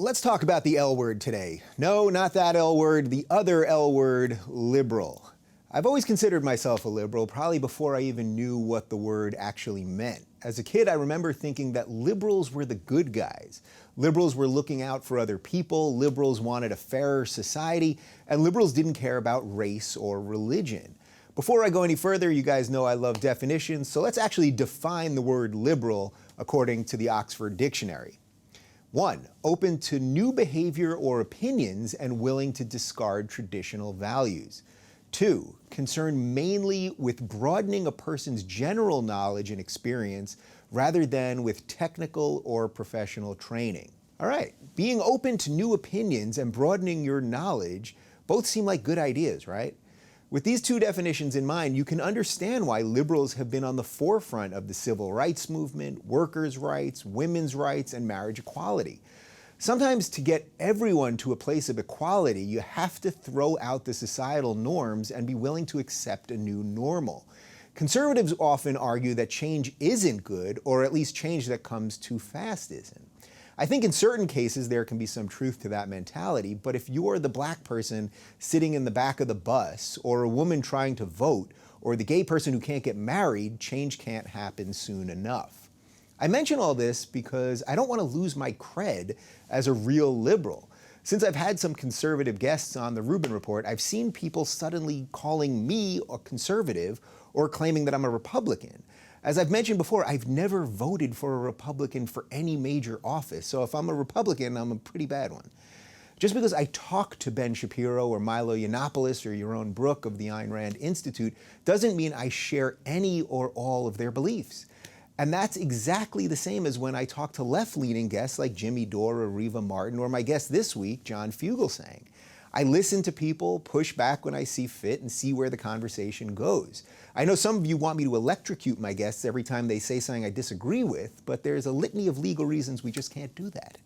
Let's talk about the L word today. No, not that L word, the other L word, liberal. I've always considered myself a liberal, probably before I even knew what the word actually meant. As a kid, I remember thinking that liberals were the good guys. Liberals were looking out for other people, liberals wanted a fairer society, and liberals didn't care about race or religion. Before I go any further, you guys know I love definitions, so let's actually define the word liberal according to the Oxford Dictionary. 1, open to new behavior or opinions and willing to discard traditional values. 2, concerned mainly with broadening a person's general knowledge and experience rather than with technical or professional training. All right, being open to new opinions and broadening your knowledge both seem like good ideas, right? With these two definitions in mind, you can understand why liberals have been on the forefront of the civil rights movement, workers' rights, women's rights, and marriage equality. Sometimes to get everyone to a place of equality, you have to throw out the societal norms and be willing to accept a new normal. Conservatives often argue that change isn't good, or at least change that comes too fast isn't. I think in certain cases there can be some truth to that mentality, but if you're the black person sitting in the back of the bus, or a woman trying to vote, or the gay person who can't get married, change can't happen soon enough. I mention all this because I don't want to lose my cred as a real liberal. Since I've had some conservative guests on the Rubin Report, I've seen people suddenly calling me a conservative or claiming that I'm a Republican. As I've mentioned before, I've never voted for a Republican for any major office, so if I'm a Republican, I'm a pretty bad one. Just because I talk to Ben Shapiro or Milo Yiannopoulos or Yaron Brook of the Ayn Rand Institute doesn't mean I share any or all of their beliefs. And that's exactly the same as when I talk to left-leaning guests like Jimmy Dore or Reva Martin, or my guest this week, John Fugelsang. I listen to people, push back when I see fit, and see where the conversation goes. I know some of you want me to electrocute my guests every time they say something I disagree with, but there's a litany of legal reasons we just can't do that.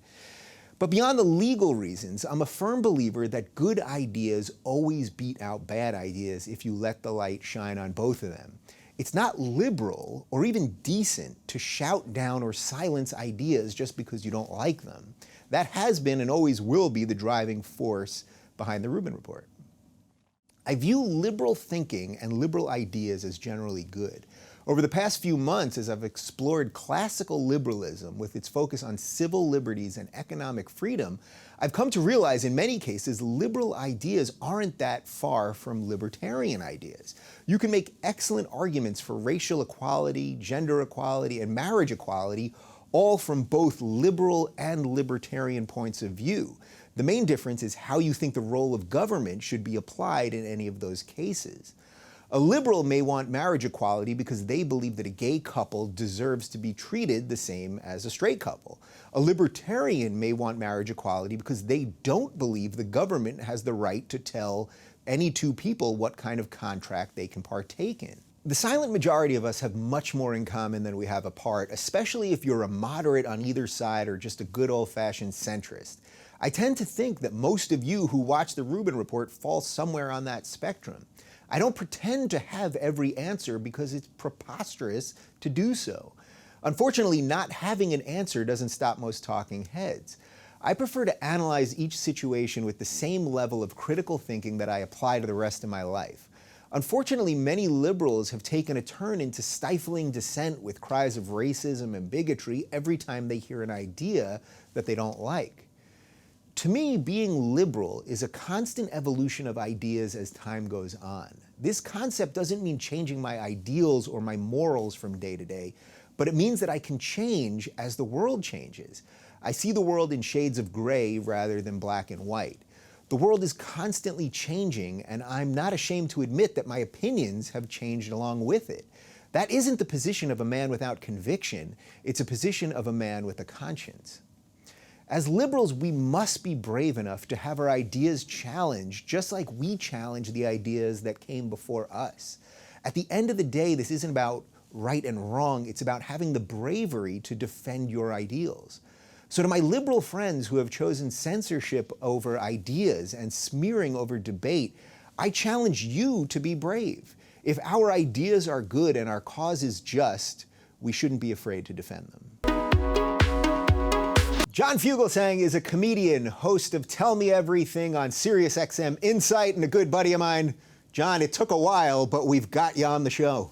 But beyond the legal reasons, I'm a firm believer that good ideas always beat out bad ideas if you let the light shine on both of them. It's not liberal or even decent to shout down or silence ideas just because you don't like them. That has been and always will be the driving force behind the Rubin Report. I view liberal thinking and liberal ideas as generally good. Over the past few months, as I've explored classical liberalism with its focus on civil liberties and economic freedom, I've come to realize in many cases liberal ideas aren't that far from libertarian ideas. You can make excellent arguments for racial equality, gender equality, and marriage equality, all from both liberal and libertarian points of view. The main difference is how you think the role of government should be applied in any of those cases. A liberal may want marriage equality because they believe that a gay couple deserves to be treated the same as a straight couple. A libertarian may want marriage equality because they don't believe the government has the right to tell any two people what kind of contract they can partake in. The silent majority of us have much more in common than we have apart, especially if you're a moderate on either side or just a good old-fashioned centrist. I tend to think that most of you who watch the Rubin Report fall somewhere on that spectrum. I don't pretend to have every answer because it's preposterous to do so. Unfortunately, not having an answer doesn't stop most talking heads. I prefer to analyze each situation with the same level of critical thinking that I apply to the rest of my life. Unfortunately, many liberals have taken a turn into stifling dissent with cries of racism and bigotry every time they hear an idea that they don't like. To me, being liberal is a constant evolution of ideas as time goes on. This concept doesn't mean changing my ideals or my morals from day to day, but it means that I can change as the world changes. I see the world in shades of gray rather than black and white. The world is constantly changing, and I'm not ashamed to admit that my opinions have changed along with it. That isn't the position of a man without conviction, it's a position of a man with a conscience. As liberals, we must be brave enough to have our ideas challenged, just like we challenge the ideas that came before us. At the end of the day, this isn't about right and wrong, it's about having the bravery to defend your ideals. So to my liberal friends who have chosen censorship over ideas and smearing over debate, I challenge you to be brave. If our ideas are good and our cause is just, we shouldn't be afraid to defend them. John Fugelsang is a comedian, host of Tell Me Everything on SiriusXM Insight, and a good buddy of mine. John, it took a while, but we've got you on the show.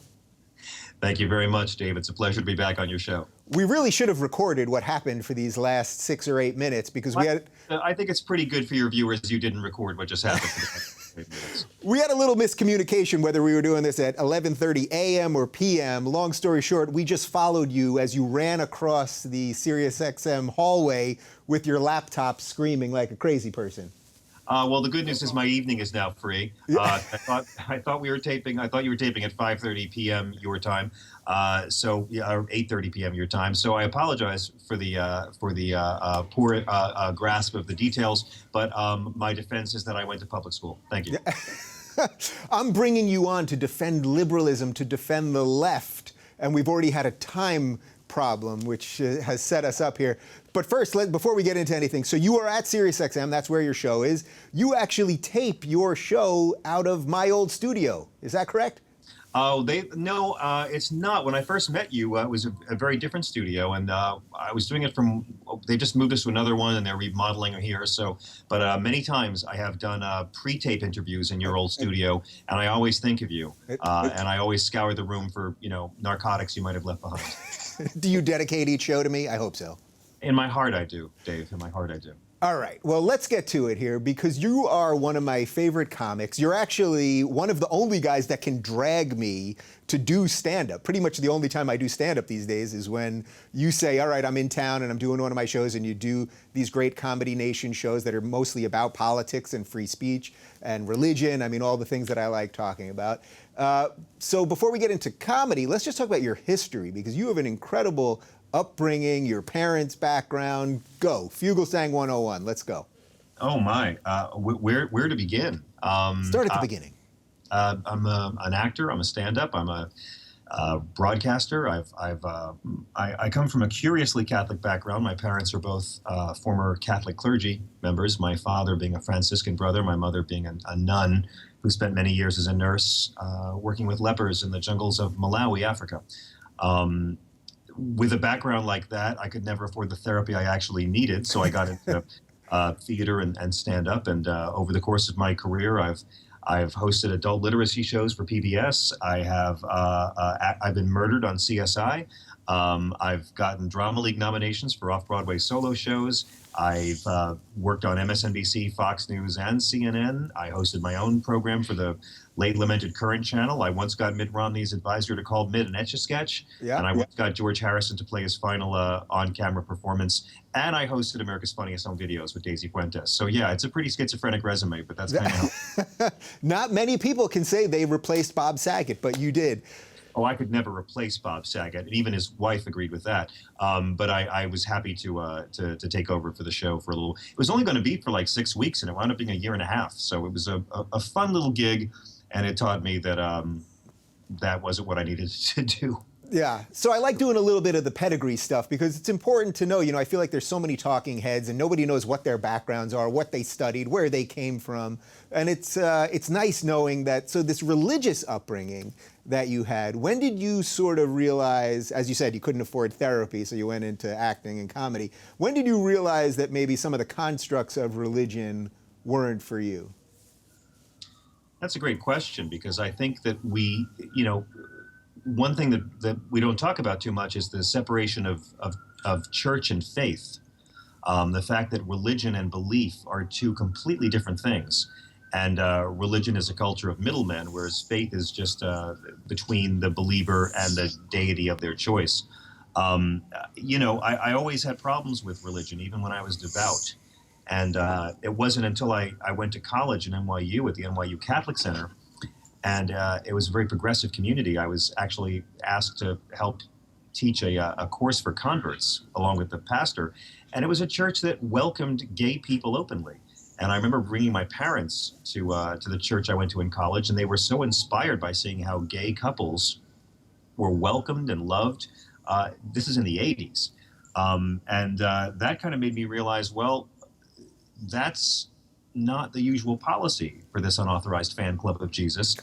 Thank you very much, Dave. It's a pleasure to be back on your show. We really should have recorded what happened for these last 6 or 8 minutes because we had... I think it's pretty good for your viewers you didn't record what just happened for the last 8 minutes. We had a little miscommunication whether we were doing this at 11:30 a.m. or p.m. Long story short, we just followed you as you ran across the SiriusXM hallway with your laptop screaming like a crazy person. Well, the good news is my evening is now free. I thought we were taping. I thought you were taping at 5:30 p.m. your time, or 8:30 p.m. your time. So I apologize for the poor grasp of the details. But my defense is that I went to public school. Thank you. I'm bringing you on to defend liberalism, to defend the left, and we've already had a time problem, which has set us up here. But first, before we get into anything, so you are at SiriusXM, that's where your show is. You actually tape your show out of my old studio. Is that correct? Oh, no, it's not. When I first met you, it was a very different studio, and I was doing it from, they just moved us to another one, and they're remodeling here. So, but many times I have done pre-tape interviews in your old studio, and I always think of you, and I always scour the room for, narcotics you might have left behind. Do you dedicate each show to me? I hope so. In my heart, I do, Dave. In my heart, I do. All right. Well, let's get to it here because you are one of my favorite comics. You're actually one of the only guys that can drag me to do stand-up. Pretty much the only time I do stand-up these days is when you say, all right, I'm in town and I'm doing one of my shows, and you do these great Comedy Nation shows that are mostly about politics and free speech and religion. I mean, all the things that I like talking about. So before we get into comedy, let's just talk about your history because you have an incredible upbringing, your parents' background. Go. Fugelsang 101. Let's go. Oh, my. Where to begin? Start at the beginning. I'm an actor. I'm a stand-up. I'm a broadcaster. I come from a curiously Catholic background. My parents are both former Catholic clergy members, my father being a Franciscan brother, my mother being a nun who spent many years as a nurse working with lepers in the jungles of Malawi, Africa. With a background like that, I could never afford the therapy I actually needed, so I got into theater and stand-up. And over the course of my career, I've hosted adult literacy shows for PBS. I've been murdered on CSI. I've gotten Drama League nominations for off-Broadway solo shows. I've worked on MSNBC, Fox News, and CNN. I hosted my own program for the late lamented Current channel. I once got Mitt Romney's advisor to call Mitt an Etch-a-Sketch. And I once got George Harrison to play his final on-camera performance. And I hosted America's Funniest Home Videos with Daisy Fuentes. So yeah, it's a pretty schizophrenic resume, but that's kind of how. Not many people can say they replaced Bob Saget, but you did. Oh, I could never replace Bob Saget, and even his wife agreed with that. But I was happy to take over for the show for a little. It was only going to be for like 6 weeks, and it wound up being a year and a half. So it was a fun little gig, and it taught me that that wasn't what I needed to do. Yeah. So I like doing a little bit of the pedigree stuff because it's important to know, I feel like there's so many talking heads and nobody knows what their backgrounds are, what they studied, where they came from. And it's nice knowing that. So this religious upbringing that you had, when did you sort of realize, as you said, you couldn't afford therapy, so you went into acting and comedy. When did you realize that maybe some of the constructs of religion weren't for you? That's a great question because I think that we, one thing that we don't talk about too much is the separation of church and faith. The fact that religion and belief are two completely different things. And religion is a culture of middlemen, whereas faith is just between the believer and the deity of their choice. I always had problems with religion, even when I was devout. And it wasn't until I went to college in NYU at the NYU Catholic Center. And it was a very progressive community. I was actually asked to help teach a course for converts along with the pastor. And it was a church that welcomed gay people openly. And I remember bringing my parents to the church I went to in college, and they were so inspired by seeing how gay couples were welcomed and loved. This is in the 80s. That kind of made me realize, well, that's not the usual policy for this unauthorized fan club of Jesus.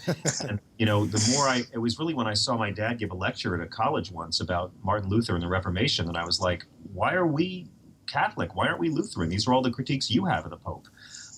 And, the more it was really when I saw my dad give a lecture at a college once about Martin Luther and the Reformation that I was like, why are we Catholic? Why aren't we Lutheran? These are all the critiques you have of the Pope.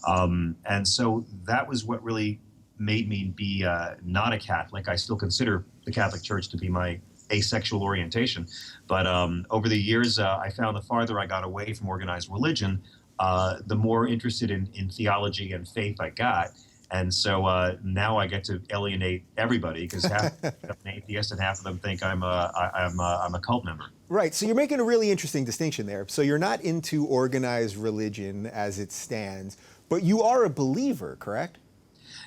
And so that was what really made me be not a Catholic. I still consider the Catholic Church to be my asexual orientation. But over the years, I found the farther I got away from organized religion, the more interested in theology and faith I got. And so now I get to alienate everybody because half of them are an atheist and half of them think I'm a cult member. Right. So you're making a really interesting distinction there. So you're not into organized religion as it stands, but you are a believer, correct?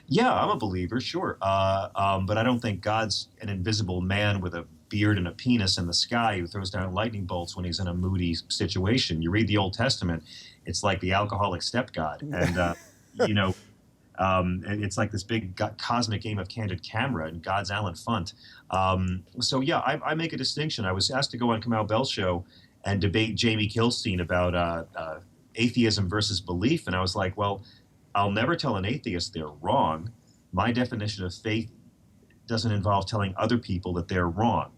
Yeah, I'm a believer, sure. But I don't think God's an invisible man with a beard and a penis in the sky who throws down lightning bolts when he's in a moody situation. You read the Old Testament, it's like the alcoholic stepgod. And, you know, it's like this big cosmic game of candid camera and God's Alan Funt. So, yeah, I make a distinction. I was asked to go on Kamau Bell's show and debate Jamie Kilstein about atheism versus belief. And I was like, well, I'll never tell an atheist they're wrong. My definition of faith doesn't involve telling other people that they're wrong.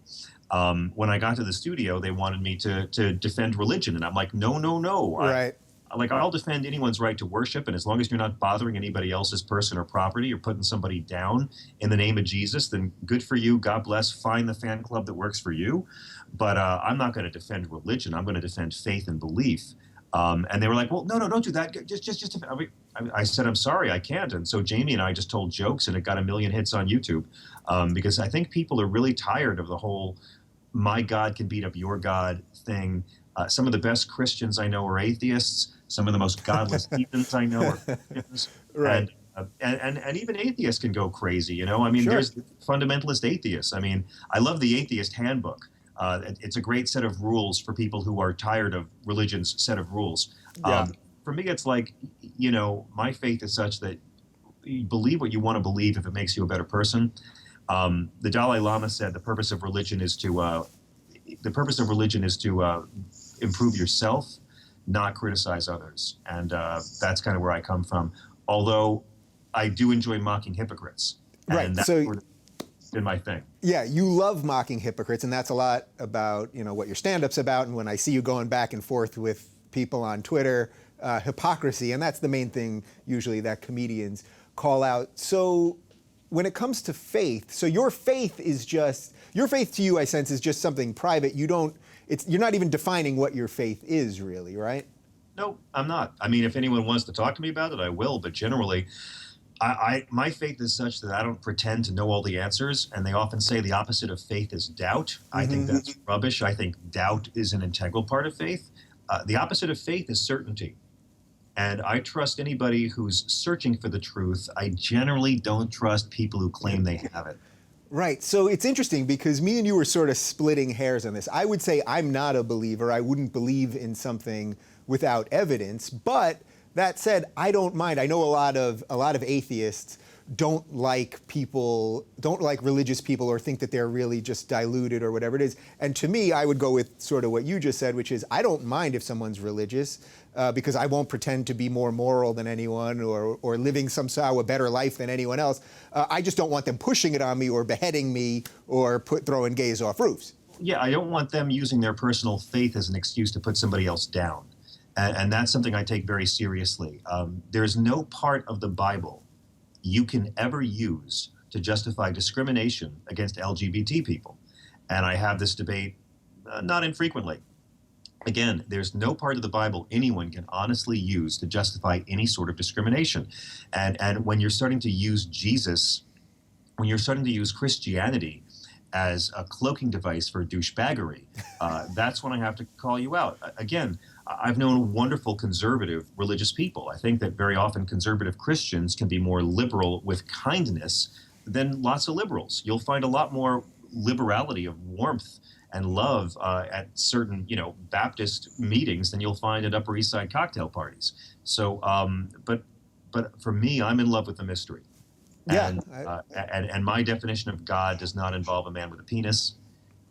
When I got to the studio, they wanted me to defend religion. And I'm like, no. Right. I'll defend anyone's right to worship, and as long as you're not bothering anybody else's person or property or putting somebody down in the name of Jesus, then good for you. God bless. Find the fan club that works for you. But I'm not going to defend religion. I'm going to defend faith and belief. And they were like, well, no, don't do that. Just. I said, I'm sorry, I can't. And so Jamie and I just told jokes, and it got 1 million hits on YouTube because I think people are really tired of the whole "my God can beat up your God" thing. Some of the best Christians I know are atheists. Some of the most godless heathens I know are Christians. Right. And even atheists can go crazy, you know? I mean, Sure. There's fundamentalist atheists. I mean, I love the Atheist Handbook. It's a great set of rules for people who are tired of religion's set of rules. Yeah. For me, it's like, you know, my faith is such that you believe what you want to believe if it makes you a better person. The Dalai Lama said the purpose of religion is to improve yourself, not criticize others. And that's kind of where I come from. Although I do enjoy mocking hypocrites. Right. And that's So been my thing. yeah, you love mocking hypocrites, and that's a lot about, you know, what your stand-up's about. And when I see you going back and forth with people on Twitter, hypocrisy, and that's the main thing usually that comedians call out. So when it comes to faith, so your faith to you, I sense, is just something private. You're not even defining what your faith is, really, right? No, I'm not. I mean, if anyone wants to talk to me about it, I will. But generally, my faith is such that I don't pretend to know all the answers. And they often say the opposite of faith is doubt. I think that's rubbish. I think doubt is an integral part of faith. The opposite of faith is certainty. And I trust anybody who's searching for the truth. I generally don't trust people who claim they have it. Right. So it's interesting because me and you were sort of splitting hairs on this. I would say I'm not a believer. I wouldn't believe in something without evidence. But that said, I don't mind. I know a lot of atheists don't like religious people or think that they're really just diluted or whatever it is. And to me, I would go with sort of what you just said, which is I don't mind if someone's religious because I won't pretend to be more moral than anyone or living somehow a better life than anyone else. I just don't want them pushing it on me or beheading me or throwing gays off roofs. Yeah, I don't want them using their personal faith as an excuse to put somebody else down. And that's something I take very seriously. There's no part of the Bible you can ever use to justify discrimination against LGBT people. And I have this debate not infrequently. Again, there's no part of the Bible anyone can honestly use to justify any sort of discrimination. And when you're starting to use Jesus, when you're starting to use Christianity as a cloaking device for douchebaggery, that's when I have to call you out. Again, I've known wonderful conservative religious people. I think that very often conservative Christians can be more liberal with kindness than lots of liberals. You'll find a lot more liberality of warmth and love at certain, Baptist meetings than you'll find at Upper East Side cocktail parties. So, but for me, I'm in love with the mystery. Yeah. And my definition of God does not involve a man with a penis.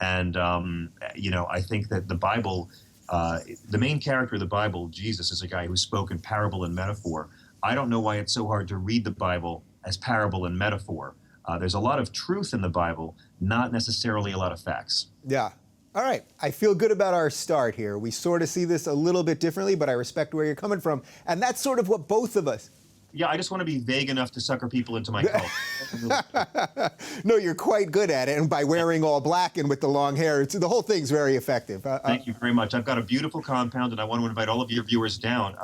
And, I think that the Bible, the main character of the Bible, Jesus, is a guy who spoke in parable and metaphor. I don't know why it's so hard to read the Bible as parable and metaphor. There's a lot of truth in the Bible, not necessarily a lot of facts. Yeah. All right, I feel good about our start here. We sort of see this a little bit differently, but I respect where you're coming from. And that's sort of what both of us. Yeah, I just want to be vague enough to sucker people into my cult. No, you're quite good at it. And by wearing all black and with the long hair, the whole thing's very effective. Thank you very much. I've got a beautiful compound, and I want to invite all of your viewers down.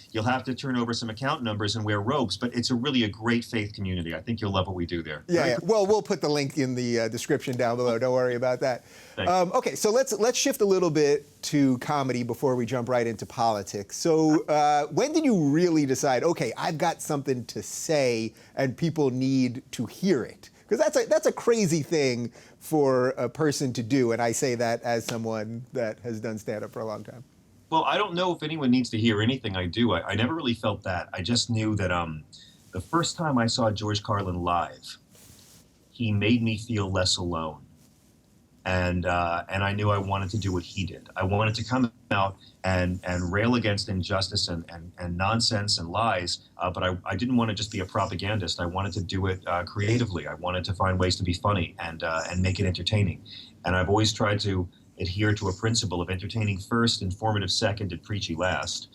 You'll have to turn over some account numbers and wear robes, but it's really a great faith community. I think you'll love what we do there. Yeah. Well, we'll put the link in the description down below. Don't worry about that. Okay, so let's shift a little bit to comedy before we jump right into politics. So when did you really decide, okay, I've got something to say and people need to hear it? Because that's a crazy thing for a person to do, and I say that as someone that has done stand-up for a long time. Well, I don't know if anyone needs to hear anything I do. I never really felt that. I just knew that the first time I saw George Carlin live, he made me feel less alone. And I knew I wanted to do what he did. I wanted to come out and rail against injustice and nonsense and lies, but I didn't want to just be a propagandist. I wanted to do it creatively. I wanted to find ways to be funny and make it entertaining. And I've always tried to adhere to a principle of entertaining first, informative second, and preachy last,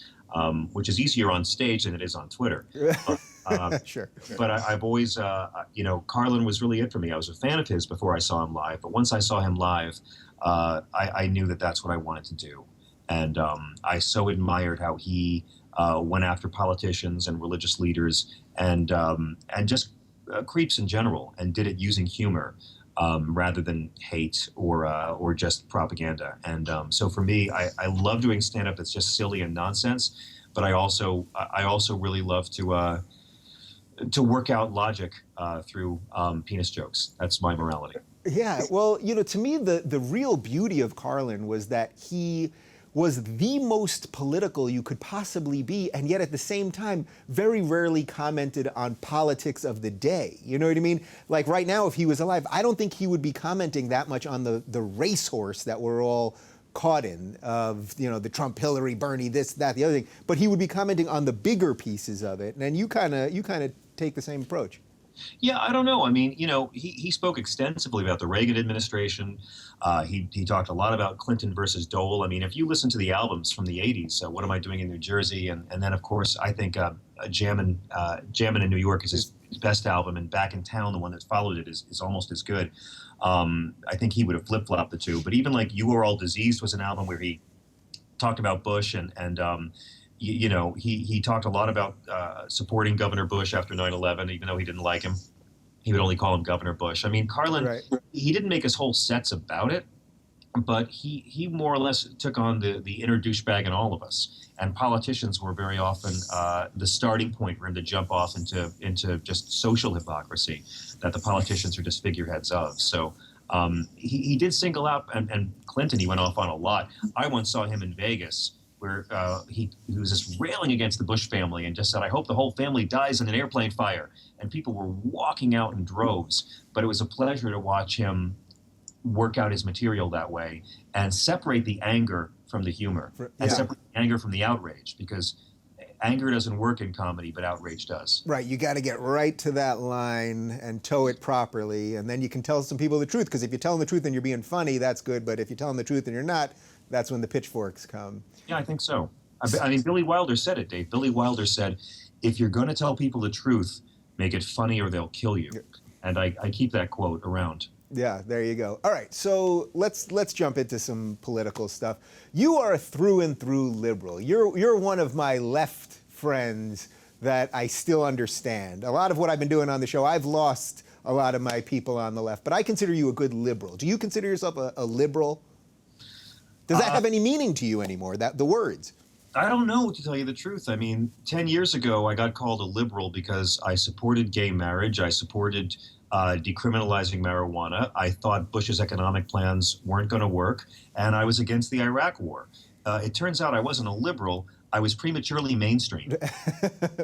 which is easier on stage than it is on Twitter. Sure. But I've always, Carlin was really it for me. I was a fan of his before I saw him live. But once I saw him live, I knew that that's what I wanted to do. And I so admired how he went after politicians and religious leaders and just creeps in general, and did it using humor rather than hate or just propaganda. And so for me, I love doing stand-up that's just silly and nonsense. But I also really love to work out logic through penis jokes. That's my morality. Yeah, well, to me, the real beauty of Carlin was that he was the most political you could possibly be, and yet at the same time, very rarely commented on politics of the day. You know what I mean? Like right now, if he was alive, I don't think he would be commenting that much on the racehorse that we're all caught in of, the Trump, Hillary, Bernie, this, that, the other thing. But he would be commenting on the bigger pieces of it, and you kind of take the same approach. Yeah, I don't know. I mean, he spoke extensively about the Reagan administration. He talked a lot about Clinton versus Dole. I mean, if you listen to the albums from the 80s, What Am I Doing in New Jersey? And then, of course, I think Jammin' in New York is his best album, and Back in Town, the one that followed it, is almost as good. I think he would have flip-flopped the two. But even like You Are All Diseased was an album where he talked about Bush and he talked a lot about supporting Governor Bush after 9/11, even though he didn't like him. He would only call him Governor Bush. I mean, Carlin, right. He didn't make his whole sets about it, but he more or less took on the inner douchebag in all of us. And politicians were very often the starting point for him to jump off into just social hypocrisy that the politicians are just figureheads of. So he did single out, and Clinton he went off on a lot. I once saw him in Vegas, where he was just railing against the Bush family and just said, I hope the whole family dies in an airplane fire. And people were walking out in droves. But it was a pleasure to watch him work out his material that way and separate the anger from the humor and separate the anger from the outrage, because anger doesn't work in comedy, but outrage does. Right. You got to get right to that line and toe it properly. And then you can tell some people the truth, because if you're telling the truth and you're being funny, that's good. But if you're telling the truth and you're not, that's when the pitchforks come. Yeah, I think so. I mean, Billy Wilder said it, Dave. Billy Wilder said, if you're going to tell people the truth, make it funny or they'll kill you. And I keep that quote around. Yeah, there you go. All right, so let's jump into some political stuff. You are a through and through liberal. You're one of my left friends that I still understand. A lot of what I've been doing on the show, I've lost a lot of my people on the left, but I consider you a good liberal. Do you consider yourself a liberal? Does that have any meaning to you anymore, the words? I don't know, to tell you the truth. I mean, 10 years ago, I got called a liberal because I supported gay marriage. I supported decriminalizing marijuana. I thought Bush's economic plans weren't going to work, and I was against the Iraq war. It turns out I wasn't a liberal. I was prematurely mainstream.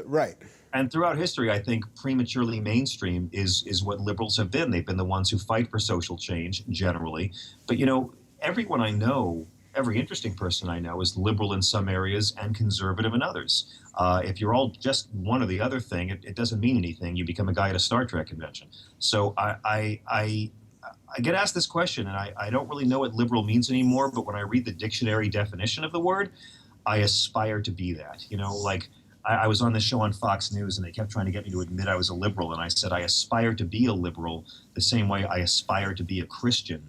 Right. And throughout history, I think prematurely mainstream is what liberals have been. They've been the ones who fight for social change, generally. But, everyone I know, every interesting person I know is liberal in some areas and conservative in others. If you're all just one or the other thing, it doesn't mean anything. You become a guy at a Star Trek convention. So I I get asked this question, and I don't really know what liberal means anymore, but when I read the dictionary definition of the word, I aspire to be that. Like I was on this show on Fox News, and they kept trying to get me to admit I was a liberal, and I said I aspire to be a liberal the same way I aspire to be a Christian.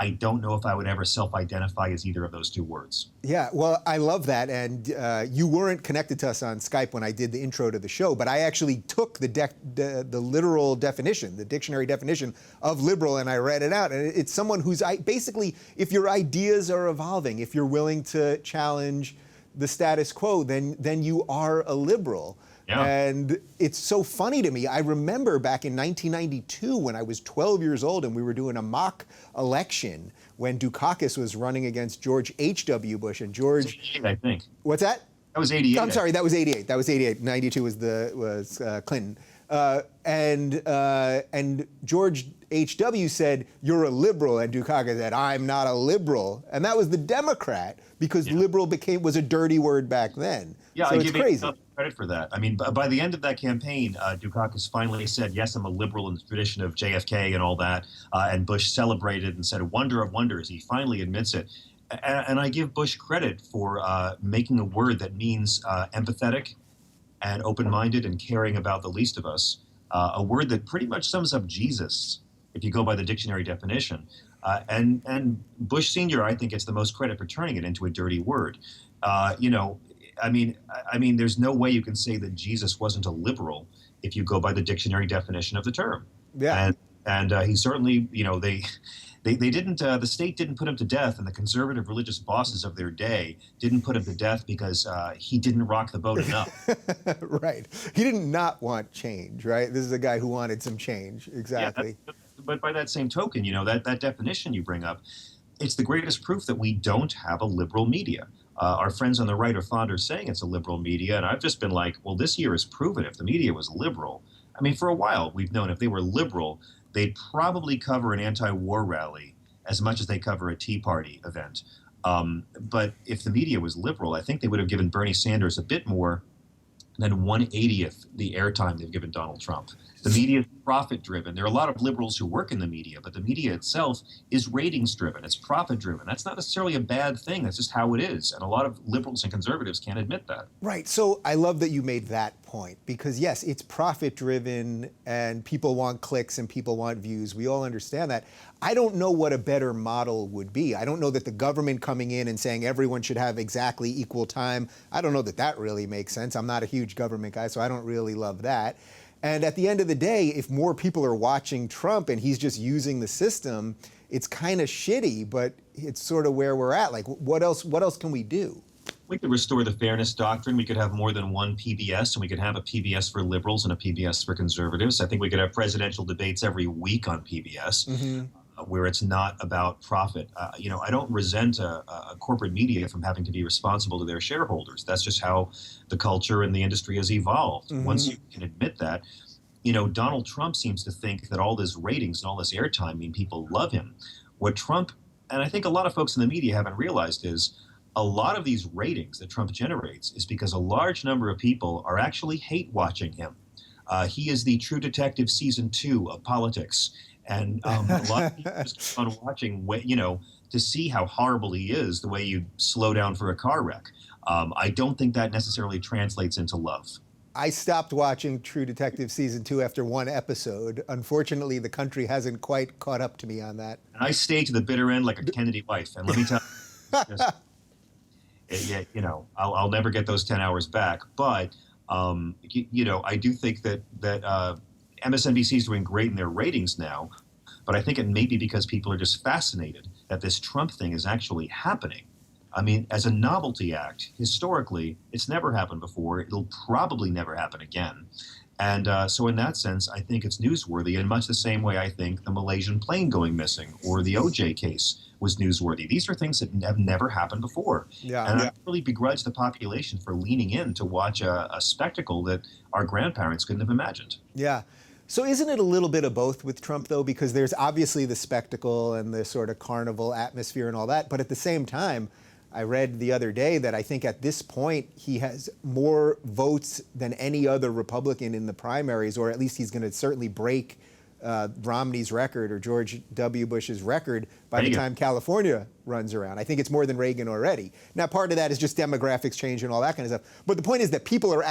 I don't know if I would ever self-identify as either of those two words. Yeah, well, I love that. And you weren't connected to us on Skype when I did the intro to the show, but I actually took the literal definition, the dictionary definition of liberal, and I read it out. And it's someone who's basically, if your ideas are evolving, if you're willing to challenge the status quo, then you are a liberal. Yeah. And it's so funny to me. I remember back in 1992 when I was 12 years old and we were doing a mock election when Dukakis was running against George H.W. Bush, and George... 88, I think. What's that? That was 88. I'm sorry, that was 88. That was 88. 92 was Clinton. And George H.W. said, "You're a liberal," and Dukakis said, "I'm not a liberal." And that was the Democrat, because liberal was a dirty word back then. Yeah, so I it's give crazy. you credit for that. I mean, by the end of that campaign, Dukakis finally said, "Yes, I'm a liberal in the tradition of JFK and all that." And Bush celebrated and said, "Wonder of wonders." He finally admits it. And I give Bush credit for making a word that means empathetic and open-minded and caring about the least of us. A word that pretty much sums up Jesus, if you go by the dictionary definition. And Bush Sr., I think, gets the most credit for turning it into a dirty word. I mean, there's no way you can say that Jesus wasn't a liberal if you go by the dictionary definition of the term. Yeah. And he certainly, they didn't, the state didn't put him to death, and the conservative religious bosses of their day didn't put him to death because he didn't rock the boat enough. Right. He did not want change, right? This is a guy who wanted some change. Exactly. Yeah, but by that same token, that definition you bring up, it's the greatest proof that we don't have a liberal media. Our friends on the right are fond of saying it's a liberal media, and I've just been like, well, this year has proven if the media was liberal. I mean, for a while, we've known if they were liberal, they'd probably cover an anti-war rally as much as they cover a Tea Party event. But if the media was liberal, I think they would have given Bernie Sanders a bit more than 1/80th the airtime they've given Donald Trump. The media is profit-driven. There are a lot of liberals who work in the media, but the media itself is ratings-driven. It's profit-driven. That's not necessarily a bad thing. That's just how it is. And a lot of liberals and conservatives can't admit that. Right. So I love that you made that point, because, yes, it's profit-driven and people want clicks and people want views. We all understand that. I don't know what a better model would be. I don't know that the government coming in and saying everyone should have exactly equal time. I don't know that that really makes sense. I'm not a huge government guy, so I don't really love that. And at the end of the day, if more people are watching Trump and he's just using the system, it's kind of shitty, but it's sort of where we're at. Like, what else can we do? We could restore the fairness doctrine. We could have more than one PBS, and we could have a PBS for liberals and a PBS for conservatives. I think we could have presidential debates every week on PBS. Where it's not about profit. I don't resent a corporate media from having to be responsible to their shareholders. That's just how the culture and the industry has evolved. Once you can admit that, Donald Trump seems to think that all this ratings and all this airtime mean people love him. What Trump, and I think a lot of folks in the media haven't realized, is a lot of these ratings that Trump generates is because a large number of people are actually hate watching him. He is the True Detective season 2 of politics. And a lot of people just keep on watching, to see how horrible he is, the way you slow down for a car wreck. I don't think that necessarily translates into love. I stopped watching True Detective season 2 after one episode. Unfortunately, the country hasn't quite caught up to me on that. And I stay to the bitter end like a Kennedy wife. And let me tell you, I'll never get those 10 hours back. But, I do think that MSNBC is doing great in their ratings now, but I think it may be because people are just fascinated that this Trump thing is actually happening. I mean, as a novelty act, historically, it's never happened before. It'll probably never happen again. And so in that sense, I think it's newsworthy in much the same way I think the Malaysian plane going missing or the OJ case was newsworthy. These are things that have never happened before. And I really begrudge the population for leaning in to watch a spectacle that our grandparents couldn't have imagined. Yeah. So isn't it a little bit of both with Trump, though? Because there's obviously the spectacle and the sort of carnival atmosphere and all that. But at the same time, I read the other day that I think at this point he has more votes than any other Republican in the primaries, or at least he's going to certainly break Romney's record or George W. Bush's record by Reagan. the time California runs around. I think it's more than Reagan already. Now, part of that is just demographics change and all that kind of stuff. But the point is that people are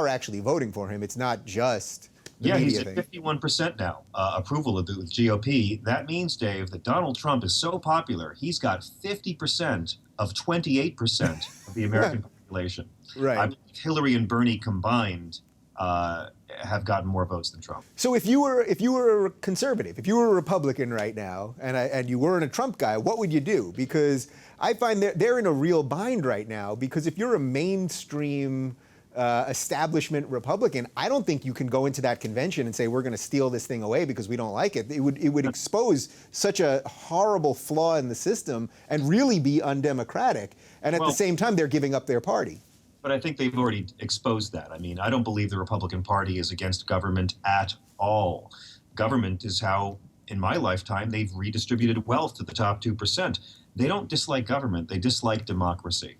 actually voting for him. It's not just the he's media at thing. 51% now, approval of the GOP. That means, Dave, that Donald Trump is so popular, he's got 50% of 28% of the American population. Right. I believe Hillary and Bernie combined have gotten more votes than Trump. So if you were a conservative, if you were a Republican right now, and you weren't a Trump guy, what would you do? Because I find they're in a real bind right now. Because if you're a mainstream establishment Republican, I don't think you can go into that convention and say we're going to steal this thing away because we don't like it. It would expose such a horrible flaw in the system and really be undemocratic. And at the same time, they're giving up their party. But I think they've already exposed that. I mean, I don't believe the Republican Party is against government at all. Government is how, in my lifetime, they've redistributed wealth to the top 2%. They don't dislike government, they dislike democracy.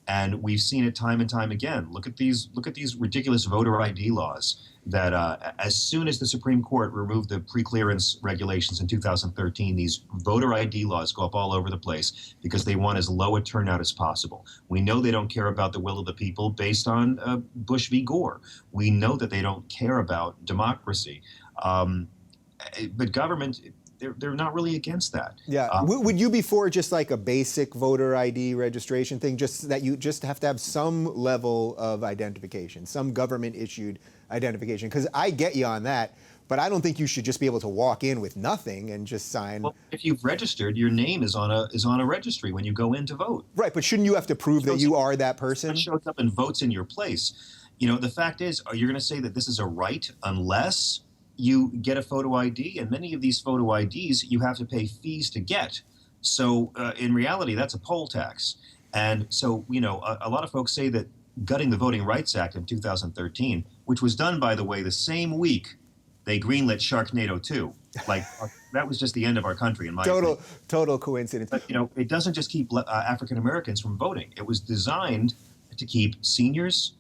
And we've seen it time and time again. Look at these ridiculous voter ID laws that as soon as the Supreme Court removed the pre-clearance regulations in 2013, these voter ID laws go up all over the place because they want as low a turnout as possible. We know they don't care about the will of the people based on Bush v. Gore. We know that they don't care about democracy. But government, they're not really against that. Yeah. Would you be for just like a basic voter ID registration thing, just that you just have to have some level of identification, some government issued identification? Because I get you on that, but I don't think you should just be able to walk in with nothing and just sign. Well, if you've registered, your name is on a registry when you go in to vote. Right, but shouldn't you have to prove that you are that person? It shows up and votes in your place. You know, the fact is, you're going to say that this is a right unless you get a photo ID, and many of these photo IDs you have to pay fees to get. So in reality, that's a poll tax. And so, you know, a lot of folks say that gutting the Voting Rights Act in 2013, which was done, by the way, the same week they greenlit Sharknado 2. Like, that was just the end of our country, in my opinion. Total coincidence. But, you know, it doesn't just keep African Americans from voting. It was designed to keep seniors,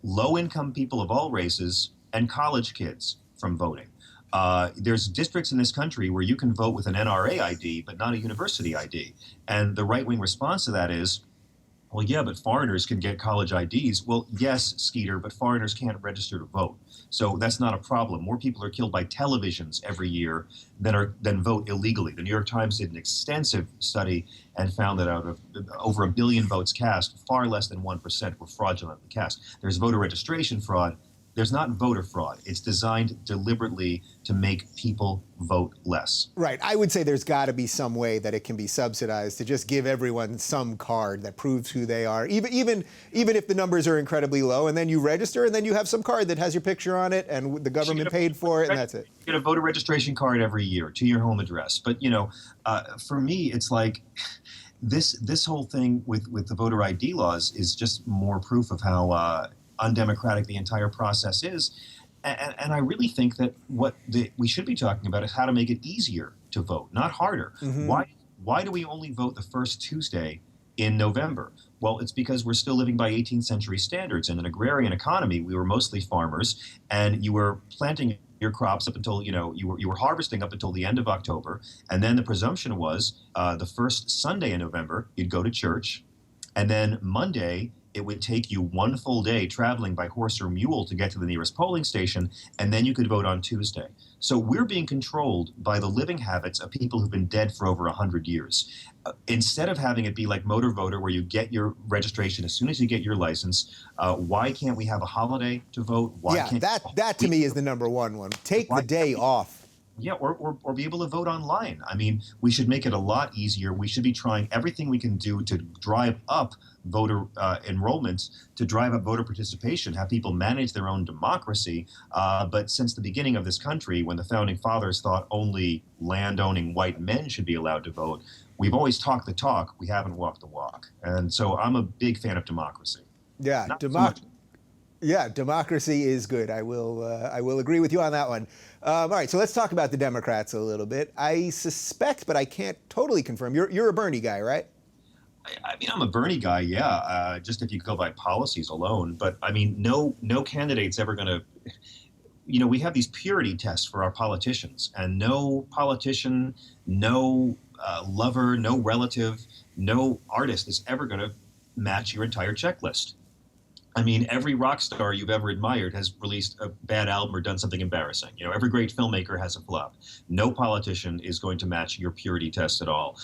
low-income people of all races, and college kids from voting. There's districts in this country where you can vote with an NRA ID, but not a university ID. And the right-wing response to that is, well, yeah, but foreigners can get college IDs. Well, yes, Skeeter, but foreigners can't register to vote. So that's not a problem. More people are killed by televisions every year than vote illegally. The New York Times did an extensive study and found that out of over 1 billion votes cast, far less than 1% were fraudulently cast. There's voter registration fraud. There's not voter fraud. It's designed deliberately to make people vote less. Right. I would say there's got to be some way that it can be subsidized to just give everyone some card that proves who they are, even if the numbers are incredibly low, and then you register, and then you have some card that has your picture on it, and the government paid for it, and that's it. You get a voter registration card every year to your home address. But, you know, for me, it's like this whole thing with the voter ID laws is just more proof of how undemocratic the entire process is. And I really think that what we should be talking about is how to make it easier to vote, not harder. Mm-hmm. Why do we only vote the first Tuesday in November? Well, it's because we're still living by 18th century standards. In an agrarian economy, we were mostly farmers, and you were planting your crops up until, you know, you were harvesting up until the end of October. And then the presumption was the first Sunday in November, you'd go to church. And then Monday, it would take you one full day traveling by horse or mule to get to the nearest polling station, and then you could vote on Tuesday. So we're being controlled by the living habits of people who've been dead for over 100 years. Instead of having it be like motor voter, where you get your registration as soon as you get your license, why can't we have a holiday to vote? That to me is the number one. Take the day off. Yeah, or be able to vote online. I mean, we should make it a lot easier. We should be trying everything we can do to drive up voter enrollments, to drive up voter participation, have people manage their own democracy. But since the beginning of this country, when the founding fathers thought only land-owning white men should be allowed to vote, we've always talked the talk, we haven't walked the walk. And so I'm a big fan of democracy. Yeah, democracy is good. I will agree with you on that one. All right, so let's talk about the Democrats a little bit. I suspect, but I can't totally confirm, you're a Bernie guy, right? I mean, I'm a Bernie guy, yeah, just if you go by policies alone. But, I mean, no candidate's ever going to, we have these purity tests for our politicians, and no politician, no lover, no relative, no artist is ever going to match your entire checklist. I mean, every rock star you've ever admired has released a bad album or done something embarrassing. Every great filmmaker has a flop. No politician is going to match your purity test at all.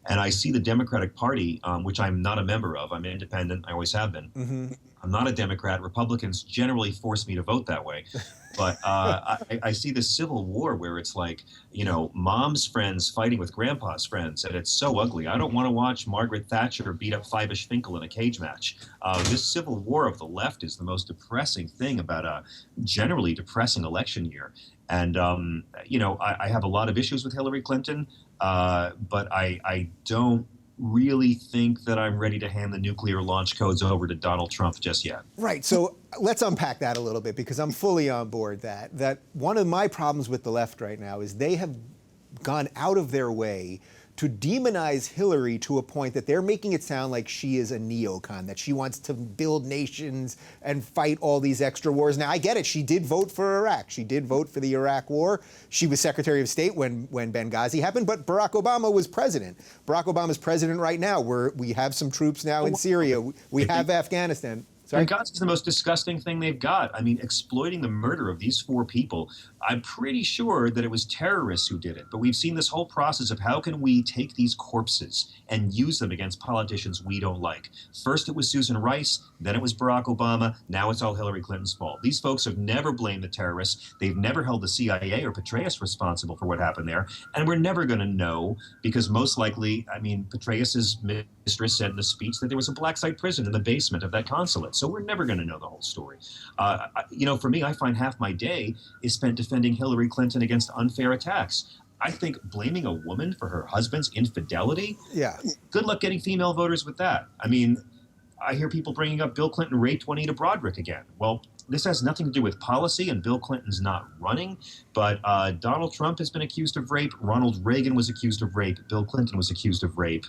And I see the Democratic Party, which I'm not a member of. I'm independent. I always have been. Mm-hmm. I'm not a Democrat. Republicans generally force me to vote that way. But I see this civil war where it's like, mom's friends fighting with grandpa's friends, and it's so ugly. I don't want to watch Margaret Thatcher beat up Five-ish Finkel in a cage match. This civil war of the left is the most depressing thing about a generally depressing election year. And, I have a lot of issues with Hillary Clinton, but I don't really think that I'm ready to hand the nuclear launch codes over to Donald Trump just yet. Right. So let's unpack that a little bit, because I'm fully on board that one of my problems with the left right now is they have gone out of their way to demonize Hillary to a point that they're making it sound like she is a neocon, that she wants to build nations and fight all these extra wars. Now, I get it. She did vote for Iraq. She did vote for the Iraq War. She was Secretary of State when Benghazi happened, but Barack Obama was president. Barack Obama's president right now. We have some troops now in Syria. We have Afghanistan. Sorry? Benghazi is the most disgusting thing they've got. I mean, exploiting the murder of these 4 people. I'm pretty sure that it was terrorists who did it. But we've seen this whole process of how can we take these corpses and use them against politicians we don't like. First it was Susan Rice, then it was Barack Obama, now it's all Hillary Clinton's fault. These folks have never blamed the terrorists. They've never held the CIA or Petraeus responsible for what happened there. And we're never going to know, because most likely, Petraeus's mistress said in a speech that there was a black site prison in the basement of that consulate. So we're never going to know the whole story. For me, I find half my day is spent defending Hillary Clinton against unfair attacks. I think blaming a woman for her husband's infidelity, good luck getting female voters with that. I mean, I hear people bringing up Bill Clinton raped Juanita Broderick again. Well, this has nothing to do with policy, and Bill Clinton's not running, but Donald Trump has been accused of rape. Ronald Reagan was accused of rape. Bill Clinton was accused of rape.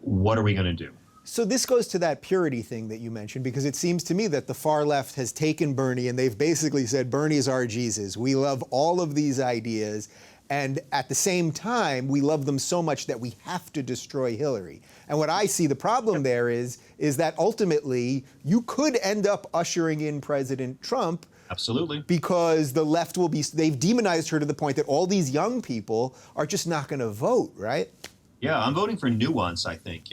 What are we going to do? So this goes to that purity thing that you mentioned, because it seems to me that the far left has taken Bernie and they've basically said, Bernie is our Jesus. We love all of these ideas. And at the same time, we love them so much that we have to destroy Hillary. And what I see the problem there is that ultimately you could end up ushering in President Trump. Absolutely. Because the left they've demonized her to the point that all these young people are just not going to vote, right? Yeah, I'm voting for nuance, I think.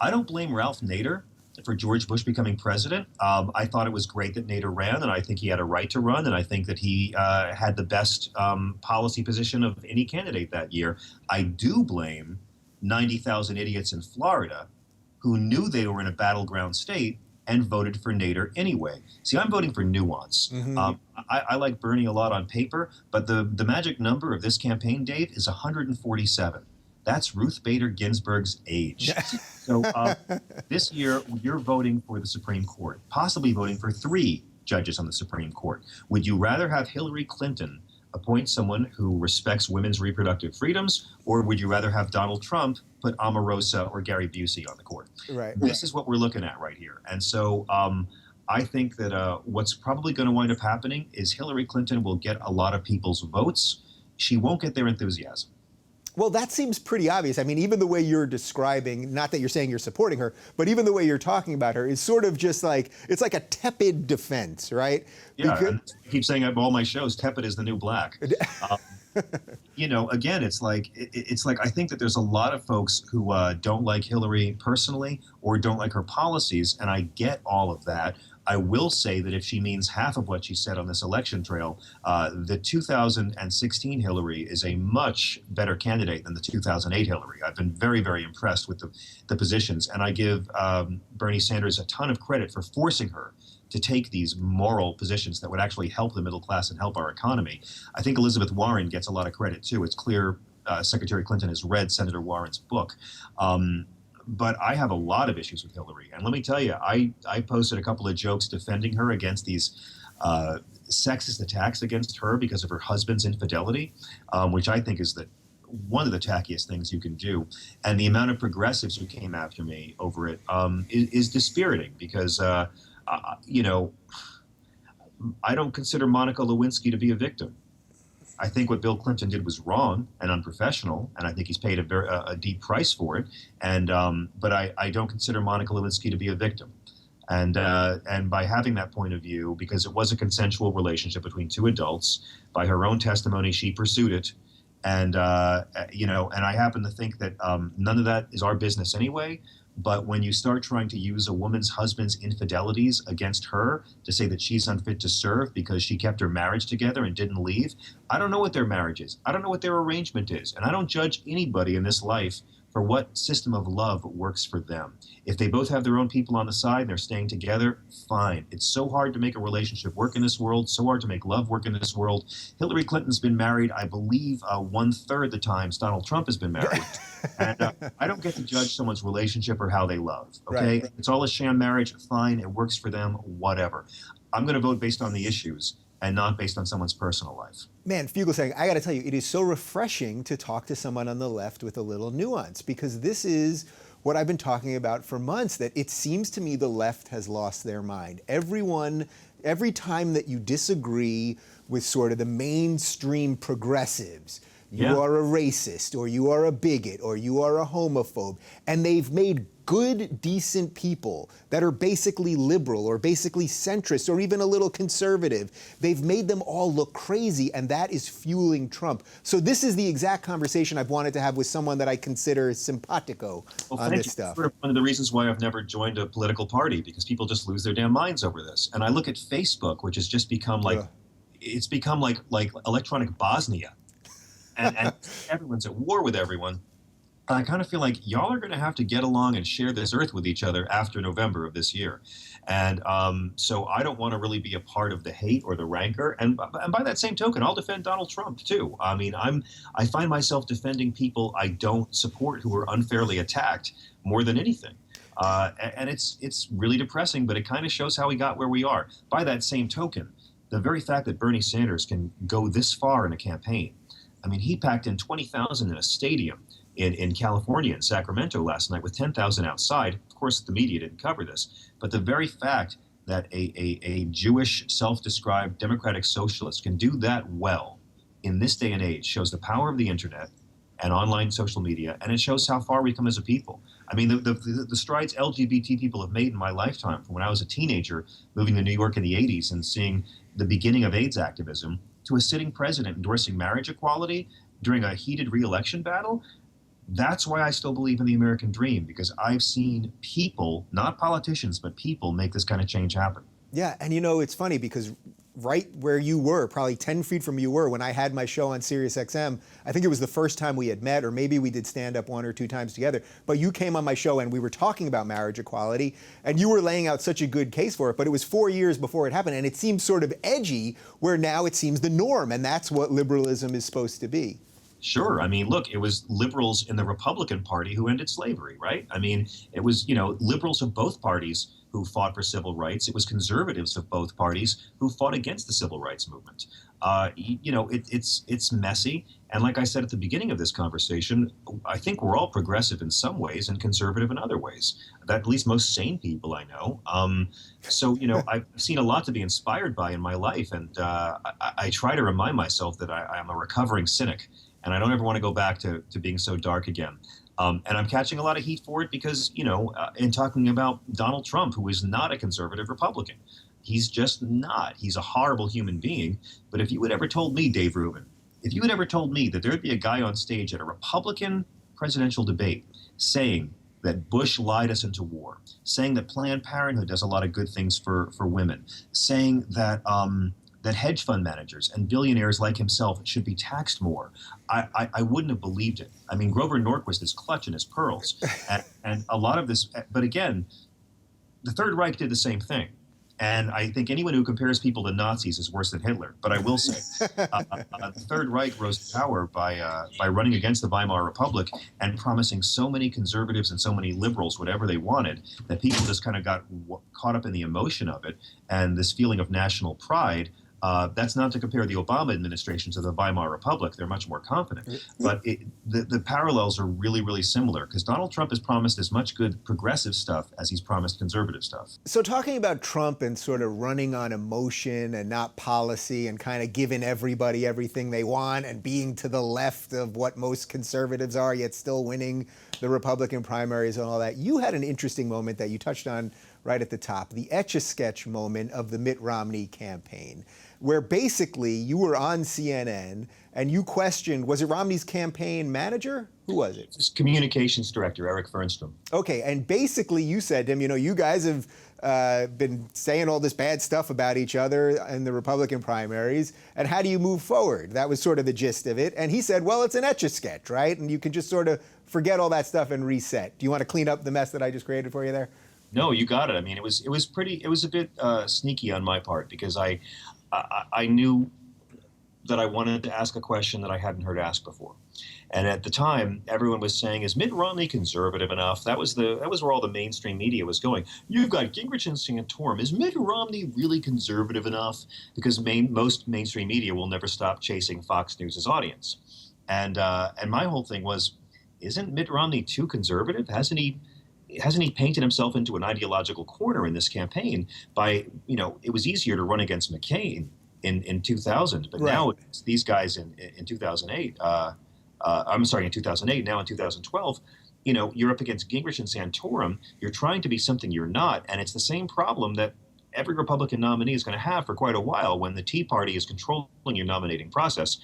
I don't blame Ralph Nader for George Bush becoming president. I thought it was great that Nader ran, and I think he had a right to run, and I think that he had the best policy position of any candidate that year. I do blame 90,000 idiots in Florida who knew they were in a battleground state and voted for Nader anyway. See, I'm voting for nuance. Mm-hmm. I like Bernie a lot on paper, but the magic number of this campaign, Dave, is 147. That's Ruth Bader Ginsburg's age. So this year, you're voting for the Supreme Court, possibly voting for 3 judges on the Supreme Court. Would you rather have Hillary Clinton appoint someone who respects women's reproductive freedoms, or would you rather have Donald Trump put Omarosa or Gary Busey on the court? Right. This is what we're looking at right here. And so I think that what's probably going to wind up happening is Hillary Clinton will get a lot of people's votes. She won't get their enthusiasm. Well, that seems pretty obvious. I mean, even the way you're describing, not that you're saying you're supporting her, but even the way you're talking about her is sort of just like, it's like a tepid defense, right? Yeah, and I keep saying on all my shows, tepid is the new black. Again, it's like I think that there's a lot of folks who don't like Hillary personally or don't like her policies, and I get all of that. I will say that if she means half of what she said on this election trail, the 2016 Hillary is a much better candidate than the 2008 Hillary. I've been very, very impressed with the positions, and I give Bernie Sanders a ton of credit for forcing her to take these moral positions that would actually help the middle class and help our economy. I think Elizabeth Warren gets a lot of credit, too. It's clear Secretary Clinton has read Senator Warren's book. But I have a lot of issues with Hillary. And let me tell you, I posted a couple of jokes defending her against these sexist attacks against her because of her husband's infidelity, which I think is one of the tackiest things you can do. And the amount of progressives who came after me over it is dispiriting because, I don't consider Monica Lewinsky to be a victim. I think what Bill Clinton did was wrong and unprofessional, and I think he's paid a deep price for it. But I don't consider Monica Lewinsky to be a victim. And by having that point of view, because it was a consensual relationship between two adults, by her own testimony, she pursued it. And and I happen to think that none of that is our business anyway. But when you start trying to use a woman's husband's infidelities against her to say that she's unfit to serve because she kept her marriage together and didn't leave, I don't know what their marriage is. I don't know what their arrangement is. And I don't judge anybody in this life for what system of love works for them. If they both have their own people on the side and they're staying together, fine. It's so hard to make a relationship work in this world, so hard to make love work in this world. Hillary Clinton's been married, I believe, 1/3 the times Donald Trump has been married. And I don't get to judge someone's relationship or how they love, okay? Right. It's all a sham marriage, fine, it works for them, whatever. I'm going to vote based on the issues and not based on someone's personal life. Man, Fugelsang, I got to tell you, it is so refreshing to talk to someone on the left with a little nuance, because this is what I've been talking about for months, that it seems to me the left has lost their mind. Every time that you disagree with sort of the mainstream progressives, you are a racist, or you are a bigot, or you are a homophobe, and they've made good, decent people that are basically liberal or basically centrist or even a little conservative. They've made them all look crazy, and that is fueling Trump. So this is the exact conversation I've wanted to have with someone that I consider simpatico on this stuff. Sort of one of the reasons why I've never joined a political party, because people just lose their damn minds over this. And I look at Facebook, which has just become like, it's become like electronic Bosnia. And everyone's at war with everyone. I kind of feel like y'all are going to have to get along and share this earth with each other after November of this year. And so I don't want to really be a part of the hate or the rancor. And by that same token, I'll defend Donald Trump, too. I mean, I find myself defending people I don't support who are unfairly attacked more than anything. And it's really depressing, but it kind of shows how we got where we are. By that same token, the very fact that Bernie Sanders can go this far in a campaign, I mean, he packed in 20,000 in a stadium in California, in Sacramento last night, with 10,000 outside. Of course, the media didn't cover this. But the very fact that a Jewish, self-described democratic socialist can do that well in this day and age shows the power of the internet and online social media, and it shows how far we come as a people. I mean, the strides LGBT people have made in my lifetime, from when I was a teenager moving to New York in the 80s and seeing the beginning of AIDS activism, to a sitting president endorsing marriage equality during a heated re-election battle. That's why I still believe in the American dream, because I've seen people, not politicians, but people make this kind of change happen. Yeah, and you know, it's funny because right where you were, probably 10 feet from you were, when I had my show on Sirius XM, I think it was the first time we had met, or maybe we did stand up 1 or 2 times together, but you came on my show and we were talking about marriage equality, and you were laying out such a good case for it, but it was 4 years before it happened, and it seems sort of edgy, where now it seems the norm, and that's what liberalism is supposed to be. Sure. I mean, look, it was liberals in the Republican Party who ended slavery, right? I mean, it was, liberals of both parties who fought for civil rights. It was conservatives of both parties who fought against the civil rights movement. It's messy. And like I said at the beginning of this conversation, I think we're all progressive in some ways and conservative in other ways. That at least most sane people I know. I've seen a lot to be inspired by in my life. And I try to remind myself that I'm a recovering cynic. And I don't ever want to go back to being so dark again. And I'm catching a lot of heat for it because, in talking about Donald Trump, who is not a conservative Republican. He's just not. He's a horrible human being. But if you had ever told me, Dave Rubin, if you had ever told me that there'd be a guy on stage at a Republican presidential debate saying that Bush lied us into war, saying that Planned Parenthood does a lot of good things for women, saying that that hedge fund managers and billionaires like himself should be taxed more, I wouldn't have believed it. I mean, Grover Norquist is clutching his pearls. And a lot of this, but again, the Third Reich did the same thing. And I think anyone who compares people to Nazis is worse than Hitler. But I will say, the Third Reich rose to power by running against the Weimar Republic and promising so many conservatives and so many liberals whatever they wanted that people just kind of got caught up in the emotion of it and this feeling of national pride. That's not to compare the Obama administration to the Weimar Republic. They're much more confident. But the parallels are really, really similar because Donald Trump has promised as much good progressive stuff as he's promised conservative stuff. So talking about Trump and sort of running on emotion and not policy and kind of giving everybody everything they want and being to the left of what most conservatives are, yet still winning the Republican primaries and all that, you had an interesting moment that you touched on right at the top, the Etch-a-Sketch moment of the Mitt Romney campaign, where basically you were on CNN and you questioned, was it Romney's campaign manager? Who was it? His communications director, Eric Fernstrom. Okay, and basically you said to him, you guys have been saying all this bad stuff about each other in the Republican primaries, and how do you move forward? That was sort of the gist of it. And he said, well, it's an Etch-a-Sketch, right? And you can just sort of forget all that stuff and reset. Do you want to clean up the mess that I just created for you there? No, you got it. I mean, it was a bit sneaky on my part because I knew that I wanted to ask a question that I hadn't heard asked before. And at the time, everyone was saying, is Mitt Romney conservative enough? That was where all the mainstream media was going. You've got Gingrich and Santorum. Is Mitt Romney really conservative enough? Because most mainstream media will never stop chasing Fox News' audience. And my whole thing was, isn't Mitt Romney too conservative? Hasn't he painted himself into an ideological corner in this campaign by, it was easier to run against McCain in 2000, but right. Now it's these guys in 2008, I'm sorry, in 2008, now in 2012, you're up against Gingrich and Santorum. You're trying to be something you're not. And it's the same problem that every Republican nominee is going to have for quite a while when the Tea Party is controlling your nominating process.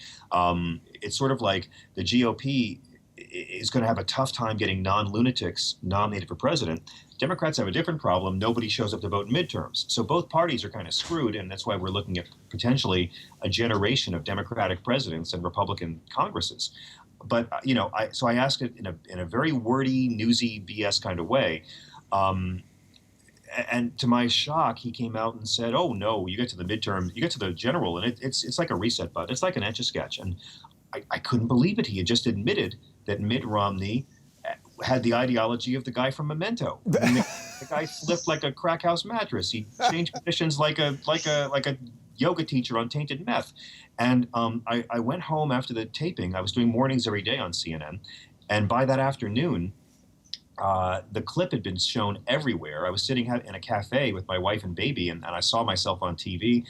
It's sort of like the GOP is going to have a tough time getting non-lunatics nominated for president. Democrats have a different problem. Nobody shows up to vote in midterms. So both parties are kind of screwed, and that's why we're looking at potentially a generation of Democratic presidents and Republican Congresses. But, so I asked it in a very wordy, newsy, BS kind of way. And to my shock, he came out and said, oh, no, you get to the midterm, you get to the general, and it's like a reset button. It's like an Etch-a-Sketch. And I couldn't believe it. He had just admitted that Mitt Romney had the ideology of the guy from Memento. I mean, the guy flipped like a crack house mattress. He changed positions like a yoga teacher on tainted meth. And I went home after the taping. I was doing mornings every day on CNN. And by that afternoon, the clip had been shown everywhere. I was sitting in a cafe with my wife and baby, and I saw myself on TV.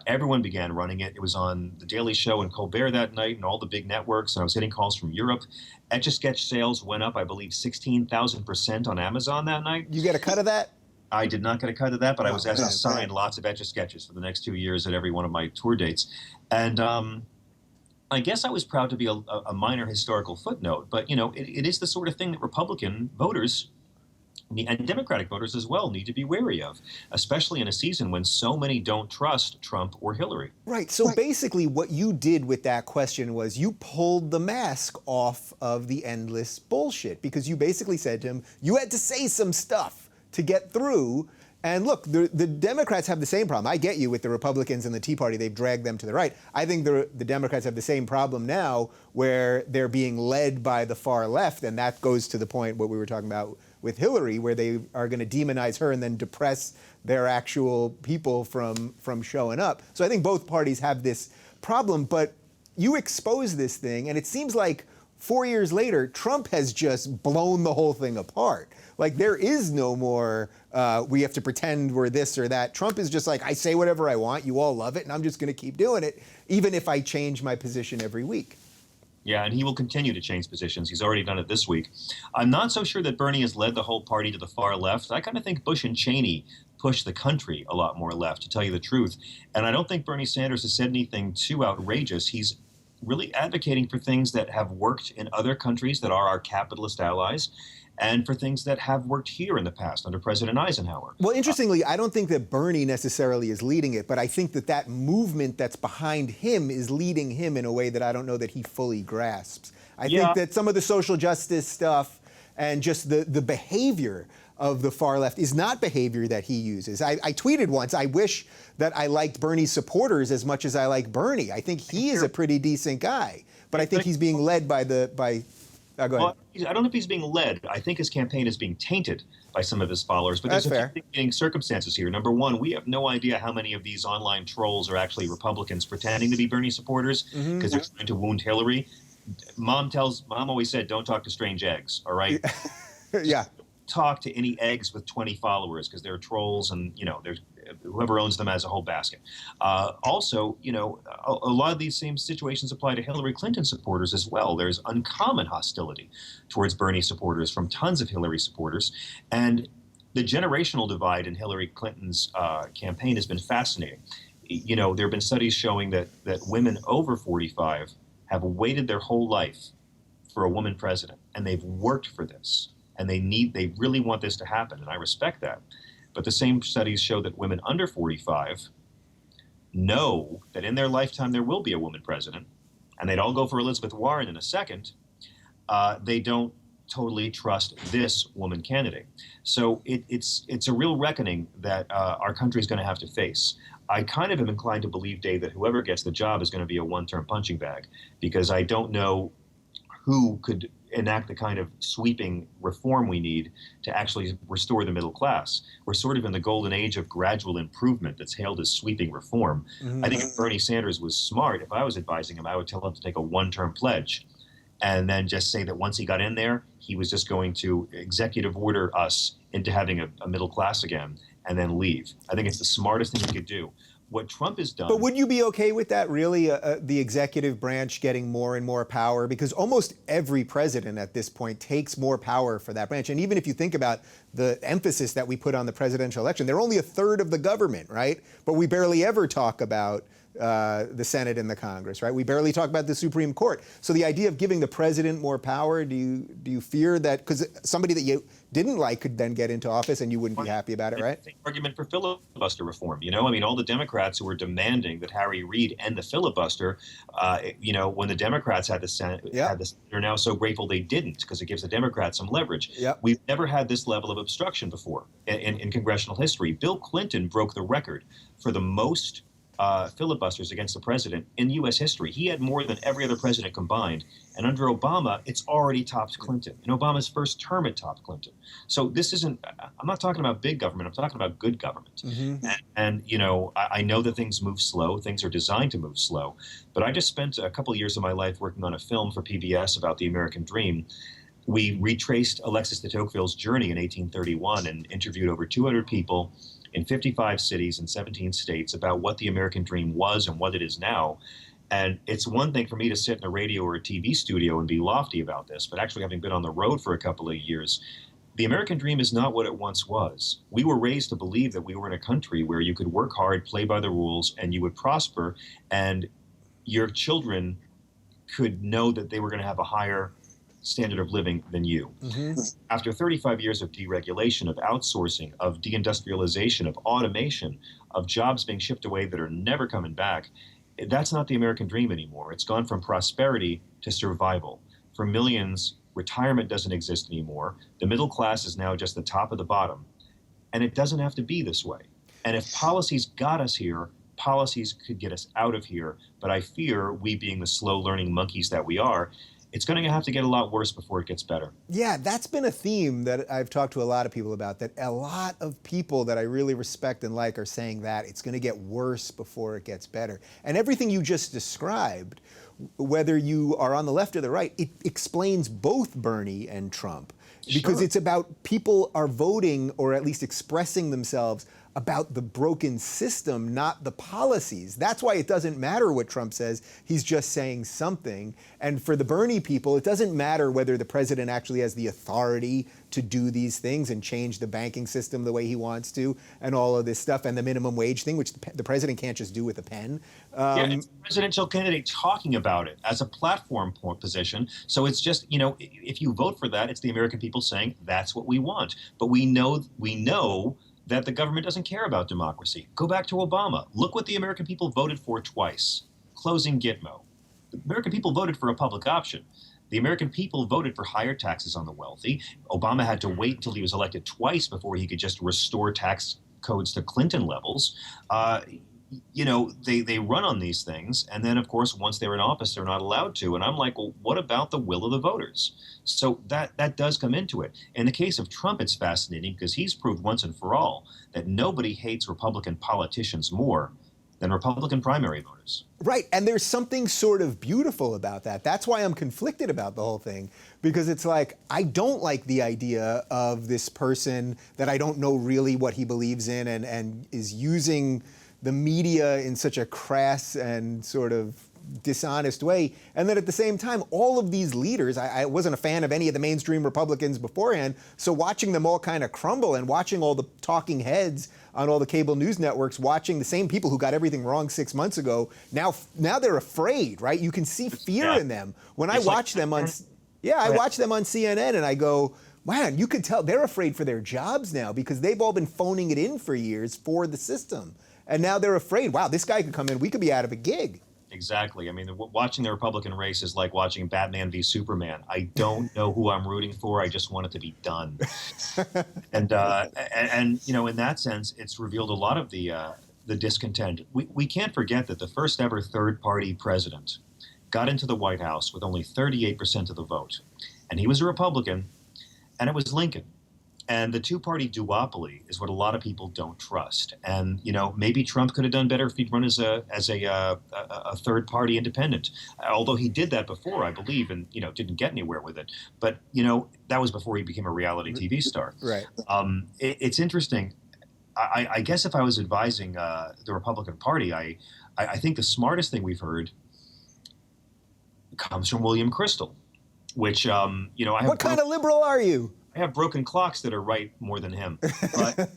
Everyone began running it. It was on The Daily Show and Colbert that night and all the big networks, and I was getting calls from Europe. Etch-a-Sketch sales went up, I believe, 16,000% on Amazon that night. You get a cut of that? I did not get a cut of that, but I was asked to sign lots of Etch-a-Sketches for the next 2 years at every one of my tour dates. And I guess I was proud to be a minor historical footnote, but, it is the sort of thing that Republican voters and Democratic voters as well need to be wary of, especially in a season when so many don't trust Trump or Hillary. Right. So basically what you did with that question was you pulled the mask off of the endless bullshit, because you basically said to him, you had to say some stuff to get through. And look, the Democrats have the same problem. I get you with the Republicans and the Tea Party. They've dragged them to the right. I think the Democrats have the same problem now where they're being led by the far left. And that goes to the point what we were talking about with Hillary, where they are going to demonize her and then depress their actual people from showing up. So I think both parties have this problem. But you expose this thing, and it seems like 4 years later, Trump has just blown the whole thing apart. Like, there is no more, we have to pretend we're this or that. Trump is just like, I say whatever I want, you all love it, and I'm just going to keep doing it, even if I change my position every week. Yeah, and he will continue to change positions. He's already done it this week. I'm not so sure that Bernie has led the whole party to the far left. I kind of think Bush and Cheney pushed the country a lot more left, to tell you the truth. And I don't think Bernie Sanders has said anything too outrageous. He's really advocating for things that have worked in other countries that are our capitalist allies, and for things that have worked here in the past under President Eisenhower. Well, interestingly, I don't think that Bernie necessarily is leading it, but I think that movement that's behind him is leading him in a way that I don't know that he fully grasps. I think that some of the social justice stuff and just the behavior of the far left is not behavior that he uses. I tweeted once, I wish that I liked Bernie's supporters as much as I like Bernie. I think he is a pretty decent guy, but I think he's being led by Go ahead. Well, I don't know if he's being led. I think his campaign is being tainted by some of his followers. But That's there's fair. mitigating circumstances here. Number one, we have no idea how many of these online trolls are actually Republicans pretending to be Bernie supporters because they're trying to wound Hillary. Mom always said, don't talk to strange eggs, all right? Yeah. Talk to any eggs with 20 followers because they're trolls and, there's whoever owns them has a whole basket. Also, a lot of these same situations apply to Hillary Clinton supporters as well. There's uncommon hostility towards Bernie supporters from tons of Hillary supporters. And the generational divide in Hillary Clinton's campaign has been fascinating. There have been studies showing that women over 45 have waited their whole life for a woman president, and they've worked for this. And they really want this to happen, and I respect that. But the same studies show that women under 45 know that in their lifetime there will be a woman president, and they'd all go for Elizabeth Warren in a second. They don't totally trust this woman candidate. So it's a real reckoning that our country is going to have to face. I kind of am inclined to believe, Dave, that whoever gets the job is going to be a one-term punching bag, because I don't know who could enact the kind of sweeping reform we need to actually restore the middle class. We're sort of in the golden age of gradual improvement that's hailed as sweeping reform. I think if Bernie Sanders was smart, if I was advising him, I would tell him to take a one-term pledge and then just say that once he got in there, he was just going to executive order us into having a middle class again and then leave. I think it's the smartest thing he could do. What Trump has done. But would you be okay with that, really, the executive branch getting more and more power? Because almost every president at this point takes more power for that branch. And even if you think about the emphasis that we put on the presidential election, they're only a third of the government, right? But we barely ever talk about the Senate and the Congress, right? We barely talk about the Supreme Court. So the idea of giving the president more power, do you fear that, because somebody that you didn't like could then get into office and you wouldn't be happy about it, right? It's an argument for filibuster reform. All the Democrats who were demanding that Harry Reid end the filibuster, when the Democrats had the Senate, they're now so grateful they didn't, because it gives the Democrats some leverage. Yep. We've never had this level of obstruction before in congressional history. Bill Clinton broke the record for the most filibusters against the president in U.S. history. He had more than every other president combined. And under Obama, it's already topped Clinton. In Obama's first term, it topped Clinton. So this isn't, I'm not talking about big government. I'm talking about good government. And I know that things move slow. Things are designed to move slow. But I just spent a couple of years of my life working on a film for PBS about the American dream. We retraced Alexis de Tocqueville's journey in 1831 and interviewed over 200 people in 55 cities and 17 states about what the American dream was and what it is now. And it's one thing for me to sit in a radio or a TV studio and be lofty about this, but actually having been on the road for a couple of years, the American dream is not what it once was. We were raised to believe that we were in a country where you could work hard, play by the rules, and you would prosper, and your children could know that they were going to have a higher standard of living than you. After 35 years of deregulation, of outsourcing, of deindustrialization, of automation, of jobs being shipped away that are never coming back, that's not the American dream anymore. It's gone from prosperity to survival. For millions, retirement doesn't exist anymore. The middle class is now just the top of the bottom. And it doesn't have to be this way. And if policies got us here, policies could get us out of here. But I fear, we being the slow learning monkeys that we are, it's going to have to get a lot worse before it gets better. Yeah, that's been a theme that I've talked to a lot of people about, that a lot of people that I really respect and like are saying that it's going to get worse before it gets better. And everything you just described, whether you are on the left or the right, it explains both Bernie and Trump. Because it's about people are voting, or at least expressing themselves about the broken system, not the policies. That's why it doesn't matter what Trump says. He's just saying something. And for the Bernie people, it doesn't matter whether the president actually has the authority to do these things and change the banking system the way he wants to, and all of this stuff, and the minimum wage thing, which the president can't just do with a pen. It's a presidential candidate talking about it as a platform position. So it's just, if you vote for that, it's the American people saying that's what we want. But we know that the government doesn't care about democracy. Go back to Obama. Look what the American people voted for twice. Closing Gitmo. The American people voted for a public option. The American people voted for higher taxes on the wealthy. Obama had to wait until he was elected twice before he could just restore tax codes to Clinton levels. they run on these things, and then of course once they're in office they're not allowed to. And I'm like, well, what about the will of the voters? So that does come into it. In the case of Trump, it's fascinating because he's proved once and for all that nobody hates Republican politicians more than Republican primary voters. Right, and there's something sort of beautiful about that. That's why I'm conflicted about the whole thing, because it's like, I don't like the idea of this person that I don't know really what he believes in and is using the media in such a crass and sort of dishonest way. And then at the same time, all of these leaders, I wasn't a fan of any of the mainstream Republicans beforehand, so watching them all kind of crumble and watching all the talking heads on all the cable news networks, watching the same people who got everything wrong 6 months ago, now they're afraid, right? You can see fear in them. When I watch them on, I watch them on CNN and I go, man, you could tell they're afraid for their jobs now because they've all been phoning it in for years for the system. And now they're afraid, wow, this guy could come in, we could be out of a gig. Exactly. I mean, watching the Republican race is like watching Batman v Superman. I don't know who I'm rooting for. I just want it to be done. and in that sense, it's revealed a lot of the discontent. We can't forget that the first ever third-party president got into the White House with only 38% of the vote, and he was a Republican, and it was Lincoln. And the two-party duopoly is what a lot of people don't trust. And maybe Trump could have done better if he'd run as a third-party independent. Although he did that before, I believe, and didn't get anywhere with it. But that was before he became a reality TV star. Right. It's interesting. I guess if I was advising the Republican Party, I think the smartest thing we've heard comes from William Kristol, which I have. What kind of liberal are you? I have broken clocks that are right more than him. But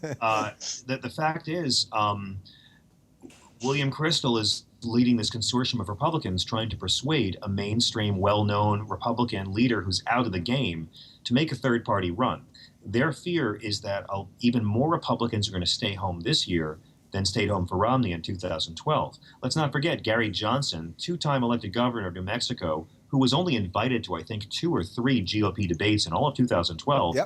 the fact is, William Kristol is leading this consortium of Republicans trying to persuade a mainstream, well-known Republican leader who's out of the game to make a third-party run. Their fear is that even more Republicans are going to stay home this year than stayed home for Romney in 2012. Let's not forget Gary Johnson, two-time elected governor of New Mexico, who was only invited to, I think, 2 or 3 GOP debates in all of 2012,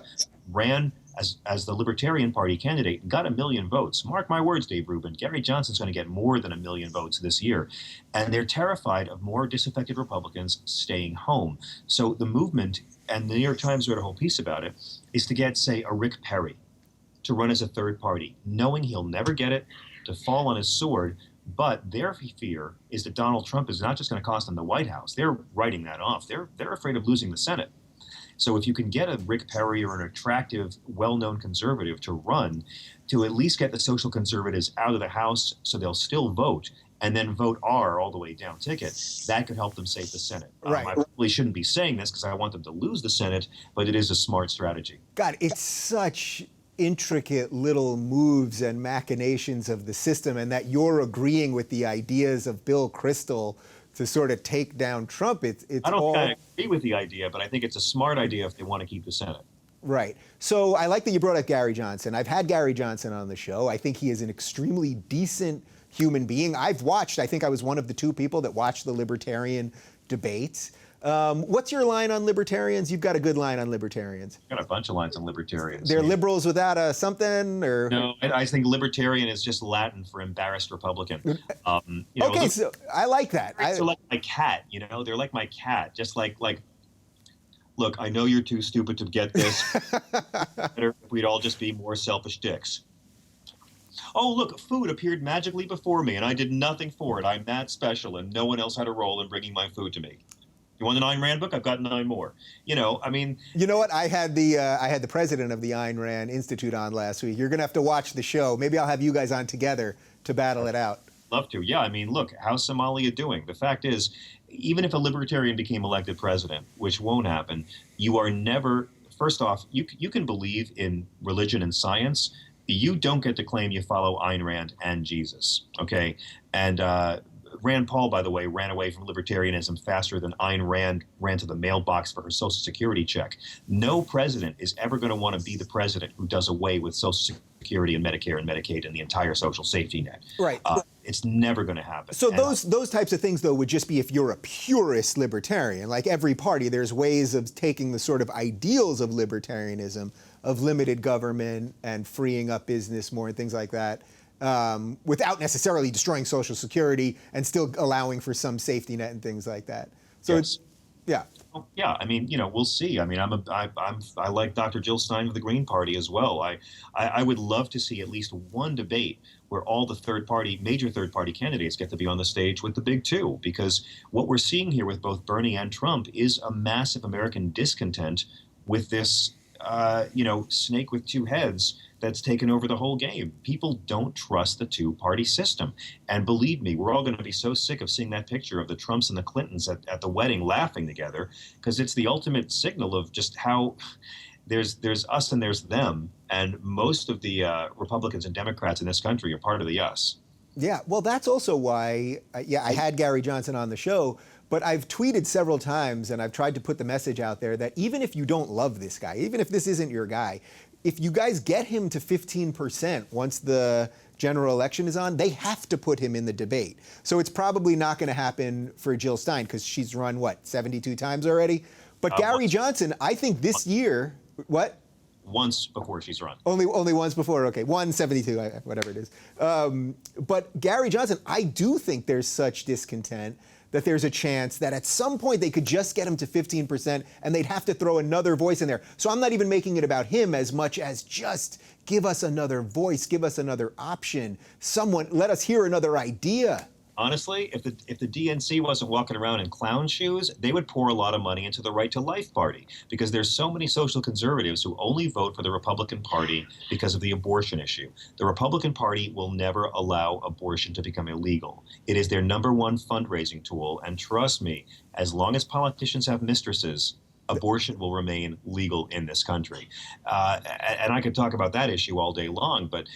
ran as the Libertarian Party candidate and got 1 million votes. Mark my words, Dave Rubin, Gary Johnson's going to get more than 1 million votes this year. And they're terrified of more disaffected Republicans staying home. So the movement, and the New York Times wrote a whole piece about it, is to get, say, a Rick Perry to run as a third party, knowing he'll never get it, to fall on his sword. But their fear is that Donald Trump is not just going to cost them the White House. They're writing that off. They're afraid of losing the Senate. So if you can get a Rick Perry or an attractive, well-known conservative to run, to at least get the social conservatives out of the House so they'll still vote, and then vote R all the way down ticket, that could help them save the Senate. Right. I probably shouldn't be saying this because I want them to lose the Senate, but it is a smart strategy. God, it's such intricate little moves and machinations of the system, and that you're agreeing with the ideas of Bill Kristol to sort of take down Trump. I don't agree with the idea, but I think it's a smart idea if they want to keep the Senate. Right. So I like that you brought up Gary Johnson. I've had Gary Johnson on the show. I think he is an extremely decent human being. I think I was one of the 2 people that watched the Libertarian debates. What's your line on libertarians? You've got a good line on libertarians. I've got a bunch of lines on libertarians. They're liberals without a something, or no? I think libertarian is just Latin for embarrassed Republican. Okay, so I like that. They're like my cat. They're like my cat. Just like, look, I know you're too stupid to get this. Better if we'd all just be more selfish dicks. Oh, look, food appeared magically before me, and I did nothing for it. I'm that special, and no one else had a role in bringing my food to me. You want the Ayn Rand book? I've got 9 more. You know what? I had the president of the Ayn Rand Institute on last week. You're going to have to watch the show. Maybe I'll have you guys on together to battle it out. Love to. Yeah, look, how's Somalia doing? The fact is, even if a libertarian became elected president, which won't happen, you are never, first off, you can believe in religion and science. You don't get to claim you follow Ayn Rand and Jesus, okay? And Rand Paul, by the way, ran away from libertarianism faster than Ayn Rand ran to the mailbox for her Social Security check. No president is ever going to want to be the president who does away with Social Security and Medicare and Medicaid and the entire social safety net. Right. It's never going to happen. So those types of things, though, would just be if you're a purist libertarian. Like every party, there's ways of taking the sort of ideals of libertarianism, of limited government and freeing up business more and things like that, without necessarily destroying Social Security and still allowing for some safety net and things like that. So Yes. yeah. Yeah, I mean, we'll see. I mean, I like Dr. Jill Stein of the Green Party as well. I would love to see at least one debate where all the major third party candidates get to be on the stage with the big two, because what we're seeing here with both Bernie and Trump is a massive American discontent with this, snake with two heads that's taken over the whole game. People don't trust the two-party system. And believe me, we're all going to be so sick of seeing that picture of the Trumps and the Clintons at the wedding laughing together, because it's the ultimate signal of just how there's us and there's them. And most of the Republicans and Democrats in this country are part of the us. Yeah, well, that's also why, I had Gary Johnson on the show, but I've tweeted several times and I've tried to put the message out there that even if you don't love this guy, even if this isn't your guy, if you guys get him to 15% once the general election is on, they have to put him in the debate. So it's probably not going to happen for Jill Stein because she's run, 72 times already? But Gary Johnson, I think this year, what? Once before she's run. Only once before, okay, 172, whatever it is. But Gary Johnson, I do think there's such discontent that there's a chance that at some point they could just get him to 15% and they'd have to throw another voice in there. So I'm not even making it about him as much as just give us another voice, give us another option. Someone, let us hear another idea. Honestly, if the DNC wasn't walking around in clown shoes, they would pour a lot of money into the Right to Life Party, because there's so many social conservatives who only vote for the Republican Party because of the abortion issue. The Republican Party will never allow abortion to become illegal. It is their #1 fundraising tool, and trust me, as long as politicians have mistresses, abortion will remain legal in this country. And I could talk about that issue all day long, but,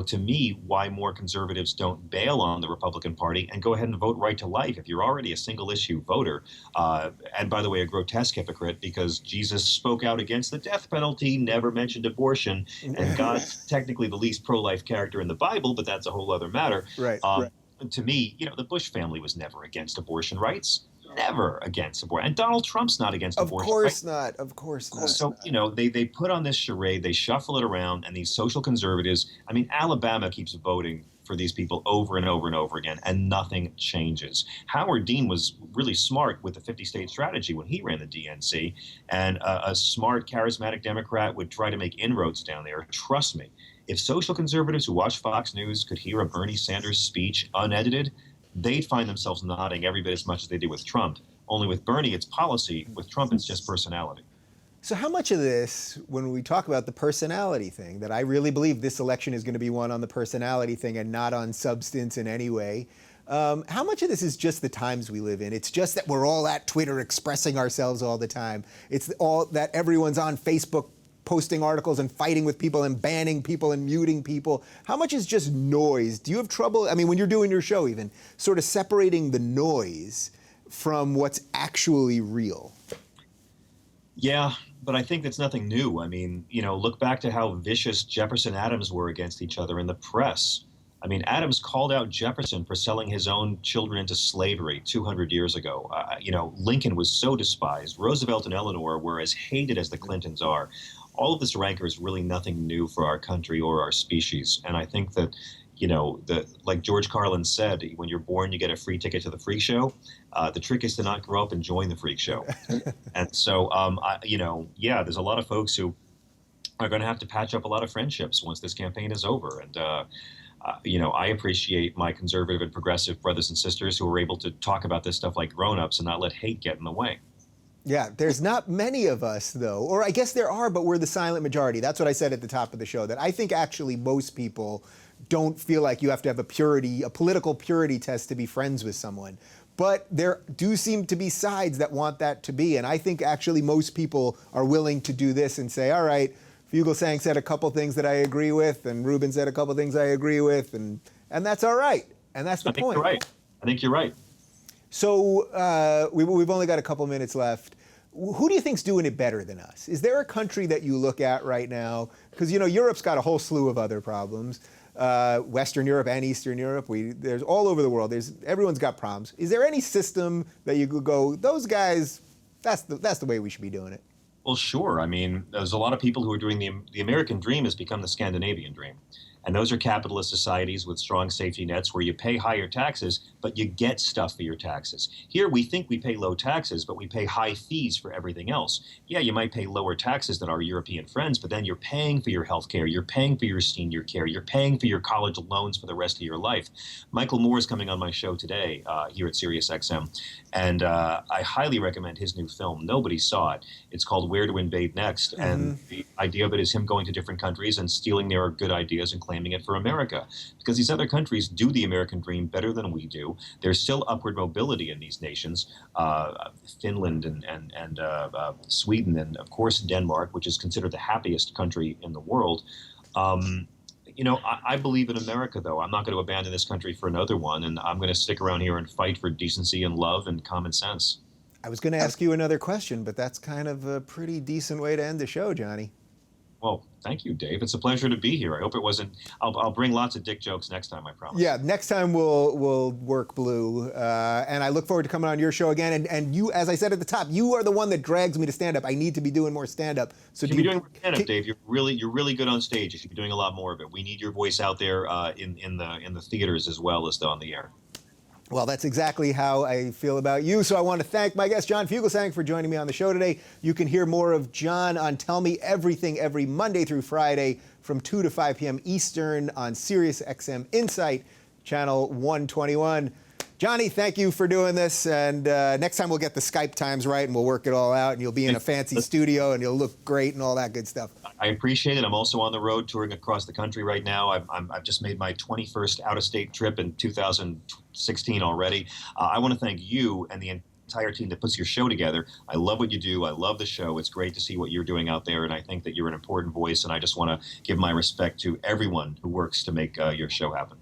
to me, why more conservatives don't bail on the Republican Party and go ahead and vote right to life if you're already a single-issue voter, and, by the way, a grotesque hypocrite, because Jesus spoke out against the death penalty, never mentioned abortion, and God's technically the least pro-life character in the Bible, but that's a whole other matter. Right. To me, the Bush family was never against abortion rights. Never against abortion. And Donald Trump's not against abortion. Of course not. So, they put on this charade, they shuffle it around, and these social conservatives, Alabama keeps voting for these people over and over and over again, and nothing changes. Howard Dean was really smart with the 50-state strategy when he ran the DNC, and a smart, charismatic Democrat would try to make inroads down there. Trust me, if social conservatives who watch Fox News could hear a Bernie Sanders speech unedited, they'd find themselves nodding every bit as much as they did with Trump. Only with Bernie, it's policy. With Trump, it's just personality. So how much of this, when we talk about the personality thing, that I really believe this election is going to be won on the personality thing and not on substance in any way, how much of this is just the times we live in? It's just that we're all at Twitter expressing ourselves all the time. It's all that everyone's on Facebook posting articles and fighting with people and banning people and muting people. How much is just noise? Do you have trouble, when you're doing your show even, sort of separating the noise from what's actually real? Yeah, but I think that's nothing new. Look back to how vicious Jefferson Adams were against each other in the press. Adams called out Jefferson for selling his own children into slavery 200 years ago. Lincoln was so despised. Roosevelt and Eleanor were as hated as the Clintons are. All of this rancor is really nothing new for our country or our species. And I think that, like George Carlin said, when you're born, you get a free ticket to the freak show. The trick is to not grow up and join the freak show. And so, there's a lot of folks who are going to have to patch up a lot of friendships once this campaign is over. And, I appreciate my conservative and progressive brothers and sisters who are able to talk about this stuff like grown-ups and not let hate get in the way. Yeah, there's not many of us, though. Or I guess there are, but we're the silent majority. That's what I said at the top of the show, that I think actually most people don't feel like you have to have a political purity test to be friends with someone. But there do seem to be sides that want that to be. And I think actually most people are willing to do this and say, all right, Fugelsang said a couple things that I agree with, and Rubin said a couple things I agree with, and that's all right. And that's the point. I think you're right. So we've only got a couple minutes left. Who do you think's doing it better than us? Is there a country that you look at right now? Because, Europe's got a whole slew of other problems. Western Europe and Eastern Europe, there's all over the world. Everyone's got problems. Is there any system that you could go, those guys, that's the way we should be doing it? Well, sure. There's a lot of people who are doing the American dream has become the Scandinavian dream. And those are capitalist societies with strong safety nets where you pay higher taxes, but you get stuff for your taxes. Here, we think we pay low taxes, but we pay high fees for everything else. Yeah, you might pay lower taxes than our European friends, but then you're paying for your health care, you're paying for your senior care, you're paying for your college loans for the rest of your life. Michael Moore is coming on my show today here at SiriusXM, and I highly recommend his new film. Nobody saw it. It's called Where to Invade Next, and the idea of it is him going to different countries and stealing their good ideas and claiming it for America, because these other countries do the American dream better than we do. There's still upward mobility in these nations, Finland and Sweden, and of course Denmark, which is considered the happiest country in the world. I believe in America, though. I'm not going to abandon this country for another one, and I'm going to stick around here and fight for decency and love and common sense. I was going to ask you another question, but that's kind of a pretty decent way to end the show, Johnny. Well, thank you, Dave. It's a pleasure to be here. I hope it wasn't. I'll bring lots of dick jokes next time, I promise. Yeah, next time we'll work blue, and I look forward to coming on your show again. And you, as I said at the top, you are the one that drags me to stand up. I need to be doing more stand up. So you should be doing more stand up, Dave. You're really good on stage. You should be doing a lot more of it. We need your voice out there in the theaters as well as on the air. Well, that's exactly how I feel about you. So I want to thank my guest, John Fugelsang, for joining me on the show today. You can hear more of John on Tell Me Everything every Monday through Friday from 2 to 5 p.m. Eastern on SiriusXM Insight, channel 121. Johnny, thank you for doing this. And next time we'll get the Skype times right and we'll work it all out. And you'll be in a fancy studio and you'll look great and all that good stuff. I appreciate it. I'm also on the road touring across the country right now. I've just made my 21st out-of-state trip in 2016 already. I want to thank you and the entire team that puts your show together. I love what you do. I love the show. It's great to see what you're doing out there, and I think that you're an important voice, and I just want to give my respect to everyone who works to make your show happen.